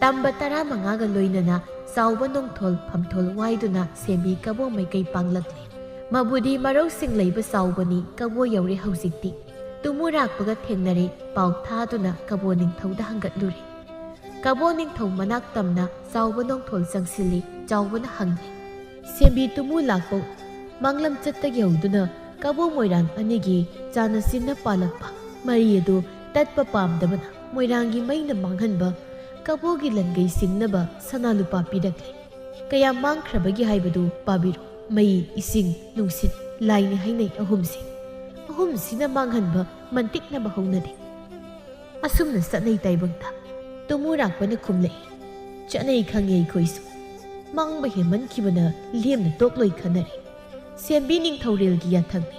ꯇꯝꯕ 15ꯒ ꯂꯣꯏꯅꯅ ꯆꯥꯎꯕ ꯅꯣꯡꯊꯣꯜ ꯐꯝꯊꯣꯜ ꯋꯥꯏꯗꯨꯅ ꯁꯦꯝꯕꯤ ꯀꯕꯣ ꯃꯥꯏꯀꯩ ꯄꯥꯡꯂꯛꯂꯤ꯫ ꯃꯕꯨꯗꯤ ꯃꯔꯧꯁꯤꯡ ꯂꯩꯕ ꯆꯥꯎꯕꯅꯤ꯫ ꯀꯕꯣ ꯌꯧꯔꯦ ꯍꯧꯖꯤꯛꯇꯤ꯫ ꯇꯨꯃꯨꯔꯥꯛꯄꯒ ꯊꯦꯡꯅꯔꯦ꯫ ꯄꯥꯎ ꯊꯥꯗꯨꯅ ꯀꯕꯣ ꯅꯤꯡꯊꯧꯗ ꯍꯪꯒꯠꯂꯨꯔꯦ꯫ ꯀꯕꯣ ꯅꯤꯡꯊꯧ ꯃꯅꯥꯛ ꯇꯝꯅ ꯆꯥꯎꯕ ꯅꯣꯡꯊꯣꯜ ꯆꯪꯁꯤꯜꯂꯤ꯫ ꯆꯥꯎꯕꯅ ꯍꯪꯂꯤ, ꯁꯦꯝꯕꯤ ꯇꯨꯃꯨ ꯂꯥꯛꯄꯧ ꯃꯪꯂꯝ ꯆꯠꯇ ꯌꯧꯗꯨꯅ ꯀꯕꯣ ꯃꯣꯏꯔꯥꯡ ꯑꯅꯤꯒꯤ ꯆꯥꯅ ꯆꯤꯟꯅ ꯄꯥꯜꯂꯛꯄ ꯃꯔꯤ ꯑꯗꯨ ꯇꯠꯄ ꯄꯥꯝꯗꯕꯅ ꯃꯣꯏꯔꯥꯡꯒꯤ ꯃꯩꯅ ꯃꯥꯡꯍꯟꯕ ꯀꯕꯣꯒꯤ ꯂꯟꯒꯩ ꯁꯤꯡꯅꯕ ꯁꯅꯥ ꯂꯨꯄꯥ ꯄꯤꯔꯛꯂꯤ꯫ ꯀꯌꯥꯝ ꯃꯥꯡꯈ꯭ꯔꯕꯒꯦ ꯍꯥꯏꯕꯗꯨ ꯄꯥꯕꯤꯔꯣ꯫ ꯃꯩ, ꯏꯁꯤꯡ, ꯅꯨꯡꯁꯤꯠ, ꯂꯥꯏꯅꯤ ꯍꯥꯏꯅꯩ ꯑꯍꯨꯝꯁꯤ꯫ ꯑꯍꯨꯝꯁꯤꯅ ꯃꯥꯡꯍꯟꯕ ꯃꯟꯇꯤꯛꯅꯕ ꯍꯧꯅꯗꯦ꯫ ꯑꯁꯨꯝꯅ ꯆꯠꯅꯩ ꯇꯥꯏꯕꯪꯗ꯫ ꯇꯨꯃꯨꯔꯥꯛꯄꯅ ꯈꯨꯝꯂꯛꯏ, ꯆꯠꯅꯩ ꯈꯪꯉꯦ ꯑꯩꯈꯣꯏꯁꯨ꯫ ꯃꯥꯡꯕ ꯍꯦꯟꯃꯟꯈꯤꯕꯅ ꯂꯦꯝꯅ ꯇꯣꯛꯂꯣꯏ ꯈꯟꯅꯔꯤ꯫ ꯁꯦꯝꯕꯤ ꯅꯤꯡꯊꯧꯔꯦꯜꯒꯤ ꯌꯥꯊꯪꯅꯤ꯫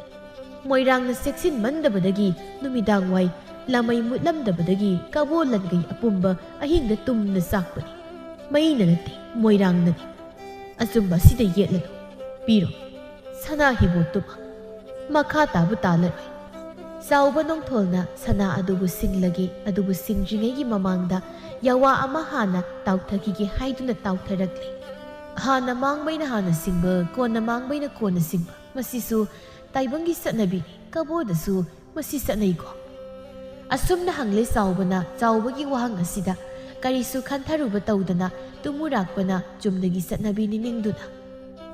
ꯃꯣꯏꯔꯥꯡꯅ ꯆꯦꯛꯁꯤꯟꯃꯟꯗꯕꯗꯒꯤ ꯅꯨꯃꯤꯗꯥꯡꯋꯥꯏ ꯂꯥꯃꯩ ꯃꯨꯠꯂꯝꯗꯕꯗꯒꯤ ꯀꯕꯣ ꯂꯟꯒꯩ ꯑꯄꯨꯝꯕ ꯑꯍꯤꯡꯗ ꯇꯨꯝꯅ ꯆꯥꯛꯄꯅꯤ꯫ ꯃꯩꯅ ꯅꯠꯇꯦ, ꯃꯣꯏꯔꯥꯡꯅꯅꯤ꯫ ꯑꯆꯨꯝꯕ ꯑꯁꯤꯗ ꯌꯦꯠꯂꯅꯨ꯫ ꯄꯤꯔꯣ ꯁꯅꯥ ꯍꯤꯕꯣꯠꯇꯨꯃ, ꯃꯈꯥ ꯇꯥꯕꯨ ꯇꯥꯜꯂꯔꯣꯏ꯫ ꯆꯥꯎꯕ ꯅꯣꯡꯊꯣꯜꯅ ꯁꯅꯥ ꯑꯗꯨꯕꯨ ꯁꯤꯡꯂꯒꯦ, ꯑꯗꯨꯕꯨ ꯁꯤꯡꯗ꯭ꯔꯤꯉꯩꯒꯤ ꯃꯃꯥꯡꯗ ꯌꯥꯋꯥ ꯑꯃ ꯍꯥꯟꯅ ꯇꯥꯎꯊꯈꯤꯒꯦ ꯍꯥꯏꯗꯨꯅ ꯇꯥꯎꯊꯔꯛꯂꯤ꯫ ꯍꯥꯟꯅ ꯃꯥꯡꯕꯩꯅ ꯍꯥꯟꯅ ꯁꯤꯡꯕ, ꯀꯣꯟꯅ ꯃꯥꯡꯕꯩꯅ ꯀꯣꯟꯅ ꯁꯤꯡꯕ, ꯃꯁꯤꯁꯨ ꯇꯥꯏꯕꯪꯒꯤ ꯆꯠꯅꯕꯤꯅꯤ꯫ ꯀꯕꯣꯗꯁꯨ ꯃꯁꯤ ꯆꯠꯅꯩꯀꯣ? ꯑꯁꯨꯝꯅ ꯍꯪꯂꯦ ꯆꯥꯎꯕꯅ꯫ ꯆꯥꯎꯕꯒꯤ ꯋꯥꯍꯪ ꯑꯁꯤꯗ ꯀꯔꯤꯁꯨ ꯈꯟꯊꯔꯨꯕ ꯇꯧꯗꯅ ꯇꯨꯃꯨꯔꯥꯛꯄꯅ ꯆꯨꯝꯅꯒꯤ ꯆꯠꯅꯕꯤꯅꯤ ꯅꯤꯡꯗꯨꯅ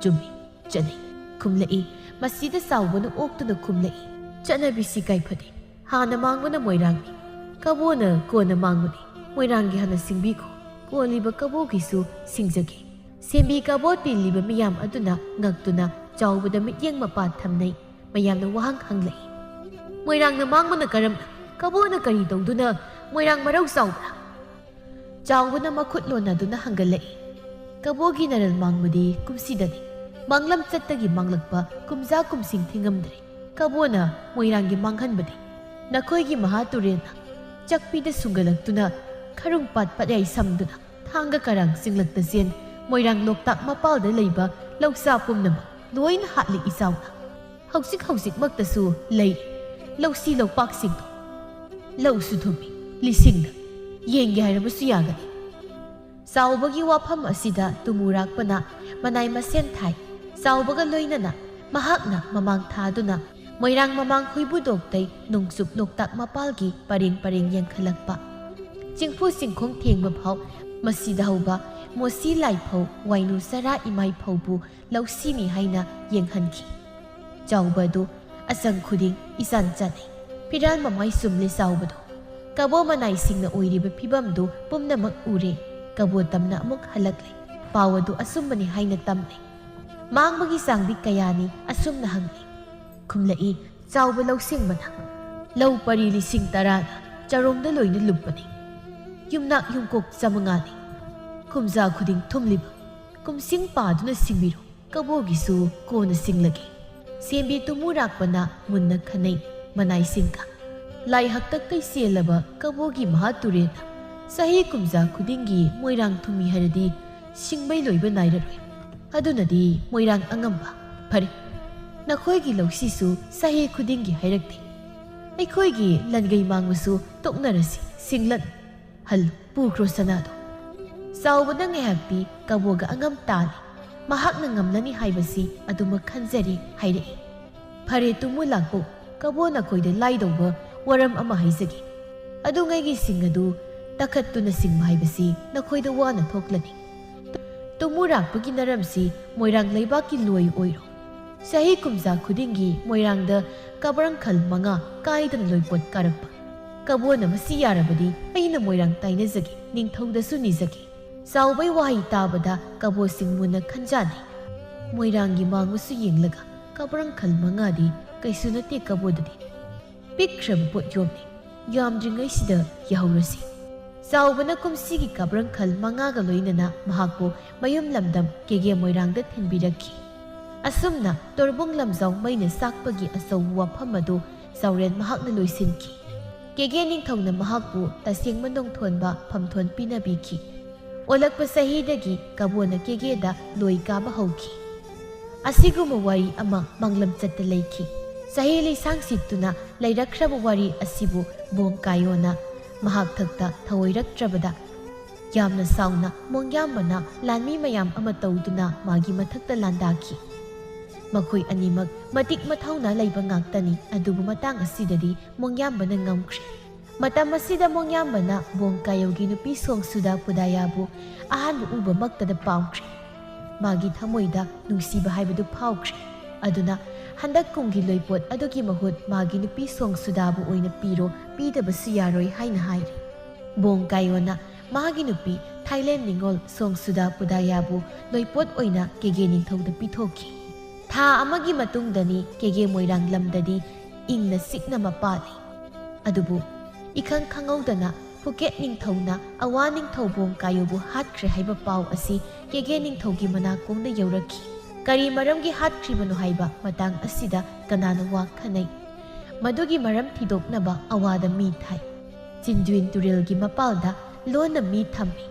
ꯆꯨꯝꯃꯤ, ꯆꯠꯅꯩ ꯈꯨꯝꯂꯛꯏ꯫ ꯃꯁꯤꯗ ꯆꯥꯎꯕꯅ ꯑꯣꯛꯇꯨꯅ ꯈꯨꯝꯂꯛꯏ, ꯆꯠꯅꯕꯤꯁꯤ ꯀꯥꯏꯐꯗꯦ꯫ ꯍꯥꯟꯅ ꯃꯥꯡꯕꯅ ꯃꯣꯏꯔꯥꯡꯅꯤ, ꯀꯕꯣꯅ ꯀꯣꯟꯅ ꯃꯥꯡꯕꯅꯤ꯫ ꯃꯣꯏꯔꯥꯡꯒꯤ ꯍꯥꯟꯅ ꯁꯤꯡꯕꯤꯈꯣ, ꯀꯣꯜꯂꯤꯕ ꯀꯕꯣꯒꯤꯁꯨ ꯁꯤꯡꯖꯒꯦ꯫ ꯁꯦꯝꯕꯤ ꯀꯕꯣ ꯇꯤꯜꯂꯤꯕ ꯃꯤꯌꯥꯝ ꯑꯗꯨꯅ ꯉꯛꯇꯨꯅ ꯆꯥꯎꯕꯗ ꯃꯤꯠꯌꯦꯡ ꯃꯄꯥ ꯊꯝꯅꯩ꯫ ꯃꯌꯥꯝꯅ ꯋꯥꯍꯪ ꯍꯪꯂꯛꯏ, ꯃꯣꯏꯔꯥꯡꯅ ꯃꯥꯡꯕꯅ ꯀꯔꯝꯅ? ꯀꯕꯣꯅ ꯀꯔꯤ ꯇꯧꯗꯨꯅ ꯃꯣꯏꯔꯥꯡ ꯃꯔꯧ ꯆꯥꯎꯕ꯭ꯔꯥ? ꯆꯥꯎꯕꯅ ꯃꯈꯨꯠ ꯂꯣꯟꯅꯗꯨꯅ ꯍꯪꯒꯠꯂꯛꯏ, ꯀꯕꯣꯒꯤ ꯅꯔꯜ ꯃꯥꯡꯕꯗꯤ ꯀꯨꯝꯁꯤꯗꯅꯤ꯫ ꯃꯪꯂꯝ ꯆꯠꯇꯒꯤ ꯃꯥꯡꯂꯛꯄ ꯀꯨꯝꯖꯥ ꯀꯨꯝꯁꯤꯡ ꯊꯤꯡꯉꯝꯗ꯭ꯔꯦ꯫ ꯀꯕꯣꯅ ꯃꯣꯏꯔꯥꯡꯒꯤ ꯃꯥꯡꯍꯟꯕꯗꯤ ꯅꯈꯣꯏꯒꯤ ꯃꯍꯥ ꯇꯨꯔꯦꯜꯅ ꯆꯛꯄꯤꯗ ꯁꯨꯡꯒꯠꯂꯛꯇꯨꯅ ꯈꯔꯨꯡꯄꯥꯠ ꯄꯠꯌꯥꯏ ꯁꯝꯗꯨꯅ ꯊꯥꯡꯒ ꯀꯔꯥꯡ ꯆꯤꯡꯂꯛꯇ ꯆꯦꯟ ꯃꯣꯏꯔꯥꯡ ꯂꯣꯛꯇꯥꯛ ꯃꯄꯥꯜꯗ ꯂꯩꯕ ꯂꯧꯆꯥ ꯄꯨꯝꯅꯃꯛ ꯂꯣꯏꯅ ꯍꯥꯠꯂꯤ ꯏꯆꯥꯎꯅ꯫ ꯍꯧꯖꯤꯛꯃꯛꯇꯁꯨ ꯂꯩꯔꯤ ꯂꯧꯁꯤ ꯂꯧꯄꯥꯛꯁꯤꯡꯗꯣ꯫ ꯂꯧꯁꯨ ꯊꯨꯝꯃꯤ ꯂꯤꯁꯤꯡꯗ, ꯌꯦꯡꯒꯦ ꯍꯥꯏꯔꯕꯁꯨ ꯌꯥꯒꯅꯤ꯫ ꯆꯥꯎꯕꯒꯤ ꯋꯥꯐꯝ ꯑꯁꯤꯗ ꯇꯨꯃꯨꯔꯥꯛꯄꯅ ꯃꯅꯥꯏ ꯃꯁꯦꯟ ꯊꯥꯏ꯫ ꯆꯥꯎꯕꯒ ꯂꯣꯏꯅꯅ ꯃꯍꯥꯛꯅ ꯃꯃꯥꯡ ꯊꯥꯗꯨꯅ ꯃꯣꯏꯔꯥꯡ ꯃꯃꯥꯡ ꯍꯨꯏꯕꯨꯗꯣꯛꯇꯩ ꯅꯣꯡꯆꯨꯞ ꯂꯣꯛꯇꯥꯛ ꯃꯄꯥꯜꯒꯤ ꯄꯔꯦꯡ ꯄꯔꯦꯡ ꯌꯦꯡꯈꯠꯂꯛꯄ ꯆꯤꯡꯐꯨ ꯆꯤꯡꯈꯣꯡ ꯊꯦꯡꯕ ꯐꯥꯎ ꯃꯁꯤꯗ ꯍꯧꯕ ꯃꯣꯁꯤ ꯂꯥꯏꯐꯧ, ꯋꯥꯏꯅꯨ ꯆꯔꯥ ꯏꯃꯥꯏ ꯐꯧꯕꯨ ꯂꯧꯁꯤꯅꯤ ꯍꯥꯏꯅ ꯌꯦꯡꯍꯟꯈꯤ꯫ ꯆꯥꯎꯕ ꯑꯗꯨ asang khuding isan chani piran mamai sumle saubado kabo manai singna oiriba phibamdu pumnamak ure kabo tamna amuk halakle pawadu asumbani haina tamle mangbagi sangdi kayani asumna hangli khumlai chawba lawsingbana law pari lising tarana charomda loina lupani yumnak yumkok chamangani kumza khuding thumliba kumsing paduna singbiru kabogisu kona singlagi sembi tumurakpana munna khanai manai singka lai hakta kai selaba kabogi mahaturena sahi kumza khudingi moirang thumi haradi singbai loiba nairaroi adunadi moirang angamba phari nakhoigi lawsisu sahi khudingi hairakti aikhoigi langai mangmusu toknarasi singlan hal pukro sanado saubada ngehakti kaboga angam tani mahakna ngamlani haibasi aduma khanjari hairei phare tumu lakpo kabona khoide laidauba waram ama haizagi adungaigi singadu takhattuna singba haibasi nakhoida wana thoklani tumu rakpagi naramsi moirang leibaki loi oiro sahi kumza khudingi moirangda kabarang khal manga kaidan loipot karakpa kabona masi yarabadi aina moirang tainazagi ningthaudasu nizagi saubai wahi tabada kabo singmuna khanjani moirangi mangmusu yenglaga kabarang khal mangadi kaisu nate kabodadi pikrab pot yomni yamdringai sida yahaurasi saubana kumsigi kabarang khal mangaga loinana mahakpo mayum lamdam kege moirangda thinbirakhi asumna torbong lamjau maina sakpagi asau wafamadu sauren mahakna loisinki kege ningthongna mahakpu taseng mandong thonba phamthon pinabiki olakpa sahidagi kabona kegeda loi kaba hauki asiguma wari ama manglam chatta leiki sahi leisang sittuna leirakhraba wari asibu bong kayona mahak thakta thawoiraktrabada yamna sauna mongyambana lanmi mayam ama tawduna magi mathakta landaki makhoi animak matik mathauna leiba ngaktani adubu matang asidadi mongyambana ngamkhre matam asida mongyambana bong kayogi nupi songsuda pudayabu ahan uba maktada paukre magi thamoida nungsiba haibadu paukre aduna handak kungi loipot adugi mahut magi nupi songsudabu oina piro pidabasu yaroi haina hairi bong kayona magi nupi Thailand ningol songsuda pudayabu loipot oina kege ningthauda pithoki tha amagi matungdani kege moirang lamdadi ingna sikna mapali adubu ikhang khangaudana Phuket ningthौna awa ningthौbong kayobu hatkre haiba pau asi kege ningthौgi manakongda yaurakhi kari maramgi hatkhribanu haiba matang asida kanana wa khanai madugi maram thidoknaba awada mi thai chinjuin turelgi mapalda lona mi thammi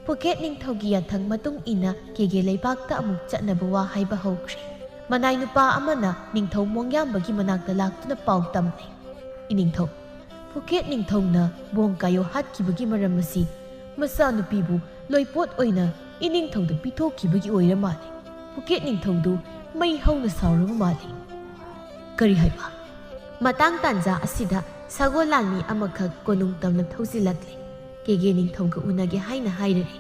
Phuket ningthौgi yathang matung ina kege leibakta amuk chatnaba wa haiba haukhre manai nupa amana ningthौ mongyambagi manakta laktuna pau tamne iningthौ Phuket ningthौna bong kayo hatkibagi maramasi masa nupibu loipot oina iningthौda pithokibagi oira mali Phuket ningthौdu mai hauna saurama mali kari haiba matang tanja asida sagolanmi amakhak konung tamna thausilakle kege ningthौga unage haina hairare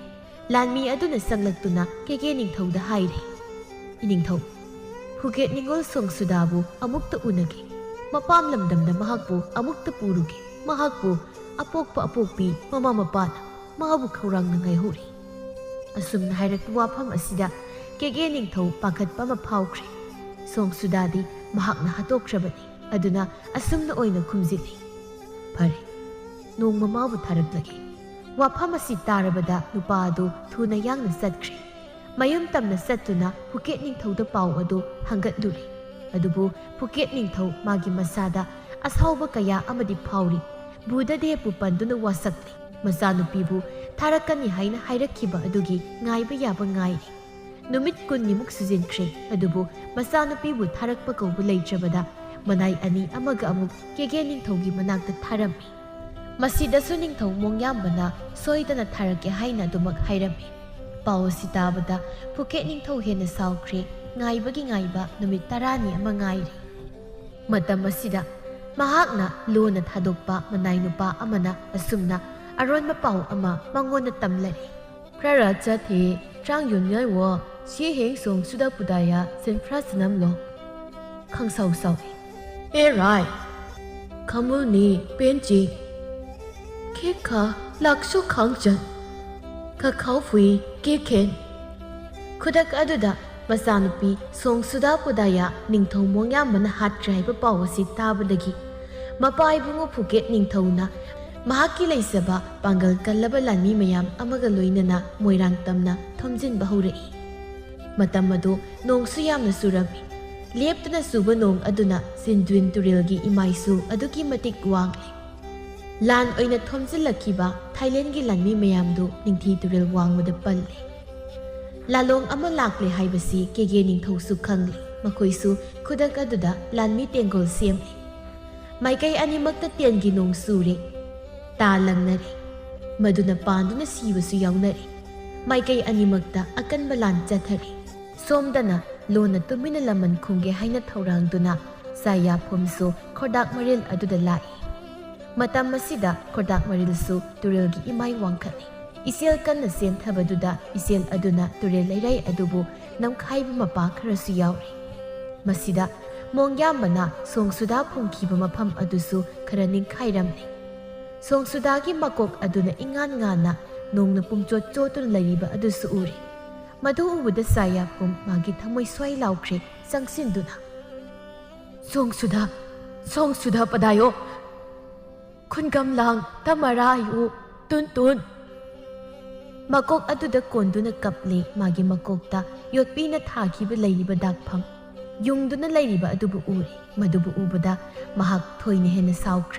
lanmi aduna sanglaktuna kege ningthौda haire iningthौ Phuket ningol songsudabu amukta unage mapam lamdamda mahakpu amukta puruge mahakpu apokpa apokpi mama mapana mabu khaurang nangai huri asumna hairak wafam asida kege ningthौ pakhatpa ma phaukhre songsudadi mahakna hatokhrabani aduna asumna oina khumjili phare nong mamabu tharaklage wafam asi tarabada nupadu thuna yangna satkhre mayum tamna sattuna Phuket ningthौda pau adu hangatluri adubu Phuket ningthौ magi masada ashauba kaya amadi phauri budade pupanduna wasakli masanupibu tharakani haina hairakhiba adugi ngaiba yaba ngai numit kunni muk sujinkhre adubu masanupibu tharakpa kaubu leitrabada manai ani amaga amuk kege ningthौgi manakta tharami masidasu ningthौ mongyambana soidana tharake haina dumak hairami pau sitabada Phuket ningthौ hena saukhre ngaibagi ngaiba numit tarani ama ngairi matam asida mahakna lona thadokpa manai nupa amana asumna aronma pau ama mangona tamlari prara chathe trang yumnyai wo si heng song suda pudaya senfra sanam lo khangsau sau ไรคำว่านี้เป็นจริงแค่ข้าหลักสุขขังจันข้าเขาฟุยเกเคนคุดักอดุดะมาสานุปีทรงสุดาปุดายะนิ่งทงมองยามมันหัดใจปะเป่าวสิตาบดกีมาปายบุงภูเก็ตนิ่งทงนะมหากิเลสบะปังกลกัลลบลันมีมยามอมกลอยนนะมวยรังตำนะทอมจินบะฮูรีมาตำมาดูนงสุยามนะสุรามีเลียบตันสุบนงอดุนะสินดวินตุเรลกีอิไมซูอดุกิมติกวางเลยลานอ้อยนัททอมจินลักขีบะไทยแลนด์กีลันมีมยามดูนิ่งทีตุเรลวางมาดปัลเลยลาลงอมลากเลยไฮบสีเกเกนิ่งทงสุขังเลยมาคุยสูคุดักอดุดะลานมีเตียงกอลเซียมเลยไม่ไกลอันนี้มักตะเตียนกินงสูเรตาลังนาเรมาดูนปานดูนสีวสุยองนาเรไม่ไกลอันนี้มักตะอากันบาลานจัดเรสมดานะโลนัตุมินละมันคงเกให้นัทเท่ารังดูนะสายาพมสูขดักมาริลอดุดะไลมาตามมาสิดาขดักมาริลสูตุเรลกีอิไมวังคันอิเซลกันนะเซียนทับดุดาอิเซลอดุนะตุเรลไลไรอดุบุน้ำไข่บมาปาครสุยาวเรมาสิดามองยามมันนะทรงสุดาพงขีบมาพัมอดุสูครานิงไข่รำเลทรงสุดากิมากกอดุนะอิงานงานนะนงนปุ่มโจโจตุนไลริบะอดุสูอุเรมาดูอุดสายาพมมากิทำไมสวยเหล่าเครสังสินดุนะทรงสุดาปะไดโอคุณกำลังทำอะไรอยู่ตุนมากกอดุดะกวนดุนะกับเล่มากิมากกตายดปีนัทาคีบไลริบะดักพังยุงดุนะไลริบะอดุบุอุเรมาดูบุอุบดามาหักถอยเนเฮนสาวเคร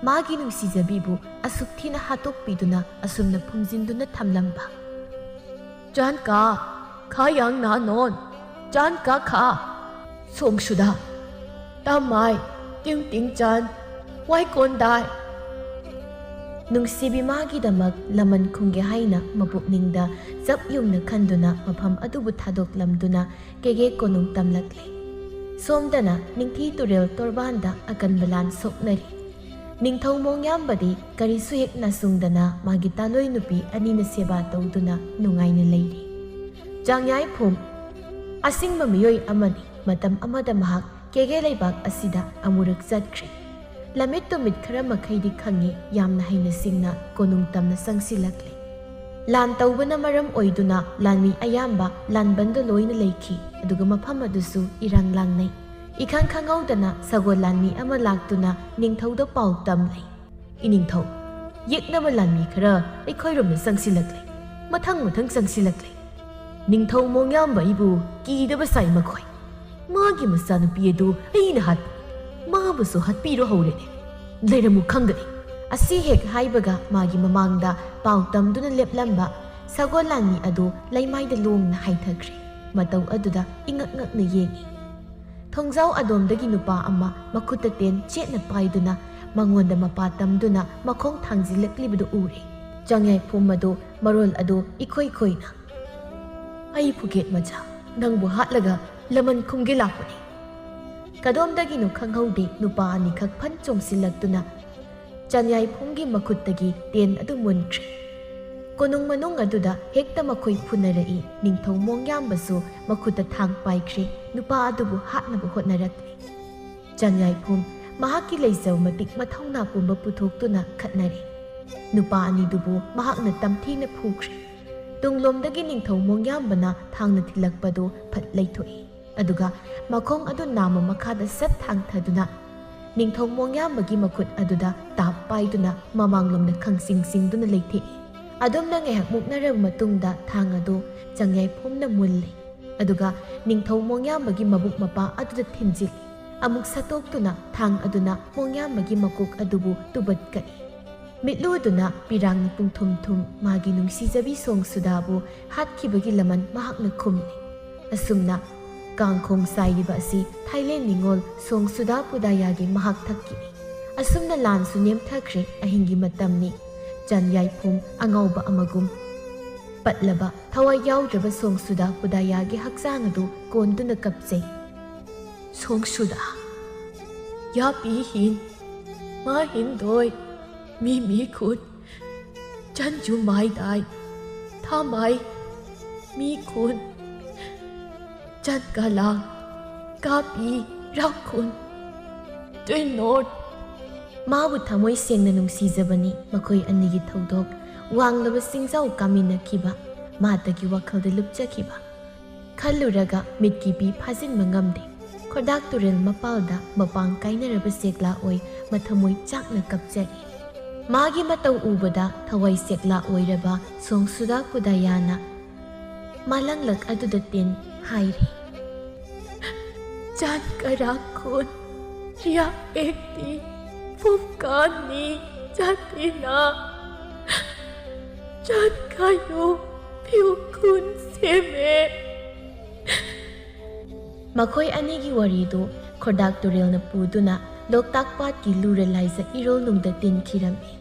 มากินุสิจะบีบุอสุขที่นะฮัตกปีดุนะอสุมนะพุงจินดุนะทำลำบากจานกาข้ายังนานอนจานกาข้าทรงสุดาตามไม่ติงจานไว้คนได้นุ่งซีบิมากิดามักละมันคงเกให้นะมาปุกนิงดาจับยุงนะคันดุนะมาพัมอดุบุทาดกลำดุนะเกเกโกนุงตำลักเลยสมดานะนิ่งที่ตุเรลตอร์บานดาอากันบาลานศกนรีนิ่งทงมองยามบดีการิสุเอกนาสุงดานะมากิตาลอยนุปีอันนี้นะเสบาตาวดุนะนุงไงนะเลยจางย้ายผมอาสิงมามีย่อยอามันมาตำอามาดามหักเกเกไลบักอาศิดาอามุรักจัดครีละเม็ดตัวมิดครามาใครดิขังเงยามนะให้นะสิงนะโกนุงตำนะสังสิลักเลยลานตาวบนะมารำออยดุนะลานมีอายามบะลานบันดลอยนะเลยขีดูกมาพมาดุสูอิรังลังในอีกครั้งข้างเอาดนะสะกดลานมีอามาลักดุนะนิ่งเท่าดเป่าตำเลยอีนิ่งเท่ายึกนะมาลานมีคราไอ้ค่อยรำนะสังสิลักเลยมาทั้งสังสิลักเลยนิ่งทงมองยามใบบูกีดบะใส่มาคอยมากิมาสานปีดูไอ้นะฮัดมาบุษฮัดปีโรหาวเลยเลยระมุขังกันอาศัยเหตุให้บะกะมากิมามังดาเป่าตำดุนเล็บลำบะสะกอลันนี่อดูไล่ไม่ได้ลงนะให้ทักรีมาเต้าอดูดาอิงงักในเย่งีทงเจ้าอดมดกินุปาอามามาคุตเตียนเจนไปดูนะมางวนดามาปาตำดูนะมาคงทางจิเล็กลิบดูอูรีจังไงพูมาดูมารอลอดูอีค่อยนะไอ้ภูเก็ตมาจ้านังบัวฮัดละกะละมันคงเกลับนี่กระดมดกินุขังเฮาดีนุปานิคักพันจงสิลักตุนะจันยายพงกิมาคุตตะกีเตียนอดุมุนทรีกนุงมนุงอดุดาเฮกตะมาคุยพุนนารีนิ่งทงมองยามบสูมาคุตตะทางไปครีนุปาอดุบุฮัดนะบุหดนารักนี่จันยายพงมหากิเลสเอามาติกมาท่องนาปุมปุทุกตุนะขัดนารีนุปาอันนี้ดุบุมหานะตำที่นะพูครีตุงลมดกินิ่งทงมองยามบนะทางนัทิลักปะดูผัดไลถอยอดุกะมาคงอดุนามมาคาดสัตทางทะดุนะนิ่งทงมองยามมกิมาขุดอดุดาตาไปดุนะมามังลมนะขังสิงดุนะเลยทีอดุมนะไงหักมุกน่าเริ่มมาตุงดาทางอดุจังไงพมนะมุนเลยอดุกะนิ่งทงมองยามมกิมาบุกมาปาอดุดทินจิลอามุกสะตกดุนะทางอดุนะมองยามมกิมากุกอดุบุตุบัดกันมิดลูดุนะปีรังนิปุงทุมมากินุงซีจะบิทรงสุดาบุฮัดคิบกิละมันมาหักนะคุมนี่อสุมนะกางคงไซดิบะซีไทยเลนนิงอลทรงสุดาปุดายากิมาหักทักกินีอสุมนะลานสุเนียมทักเรอหิงกิมาตัมนี่จันยายพุงอ่างเอาบะอมกุมปัดละบะทวายาวจะบะทรงสุดาปุดายากิฮักซางอดูโกนดุนกับเจทรงสุดายาปีหินมาหินโดยมีคุณจันจูไม่ได้ถ้าไม่มีคุณจันกาลังกาปีรักคุณ ด้วยโนด ꯃꯥꯕꯨ ꯊꯃꯣꯏ ꯁꯦꯡꯅ ꯅꯨꯡꯁꯤꯖꯕꯅꯤ ꯃꯈꯣꯏ ꯑꯅꯤꯒꯤ ꯊꯧꯗꯣꯛ ꯋꯥꯡꯂꯕ ꯆꯤꯡꯖꯥꯎ ꯀꯥꯃꯤꯟꯅꯈꯤꯕ ꯃꯥꯇꯒꯤ ꯋꯥꯈꯜꯗ ꯂꯨꯞꯆꯈꯤꯕ ꯈꯜꯂꯨꯔꯒ ꯃꯤꯠꯀꯤ ꯄꯤ ꯐꯥꯖꯤꯟꯕ ꯉꯝꯗꯦ ꯈꯣꯔꯗꯥꯛ ꯇꯨꯔꯦꯜ ꯃꯄꯥꯜꯗ ꯃꯄꯥꯡ ꯀꯥꯏꯅꯔꯕ ꯁꯦꯛꯂꯥ ꯑꯣꯏ ꯃꯊꯃꯣꯏ ꯆꯥꯛꯅ ꯀꯞꯆꯔꯤ ꯃꯥꯒꯤ ꯃꯇꯧ ꯎꯕꯗ ꯊꯋꯥꯏ ꯁꯦꯛꯂꯥ ꯑꯣꯏꯔꯕ ꯁꯣꯡꯁꯨꯗꯥ ꯈꯨꯗꯥꯌꯥꯅ ꯃꯥꯂꯪꯂꯛ ꯑꯗꯨꯗ ꯇꯤꯟ ꯍꯥꯏꯔꯤ जान करा खून या एक दी फुफकानी जाती ना जान का यो प्यू खून से में ꯃꯈꯣꯏ ꯑꯅꯤꯒꯤ ꯋꯥꯔꯤꯗꯨ ꯈꯣꯔꯗꯥꯛ ꯇꯨꯔꯦꯜꯅ ꯄꯨꯗꯨꯅ ꯂꯣꯛꯇꯥꯛ ꯄꯥꯠꯀꯤ ꯂꯨꯔ ꯂꯥꯏꯖ ꯏꯔꯣꯜꯅꯨꯡꯗ ꯇꯤꯟꯈꯤꯔꯝꯃꯤ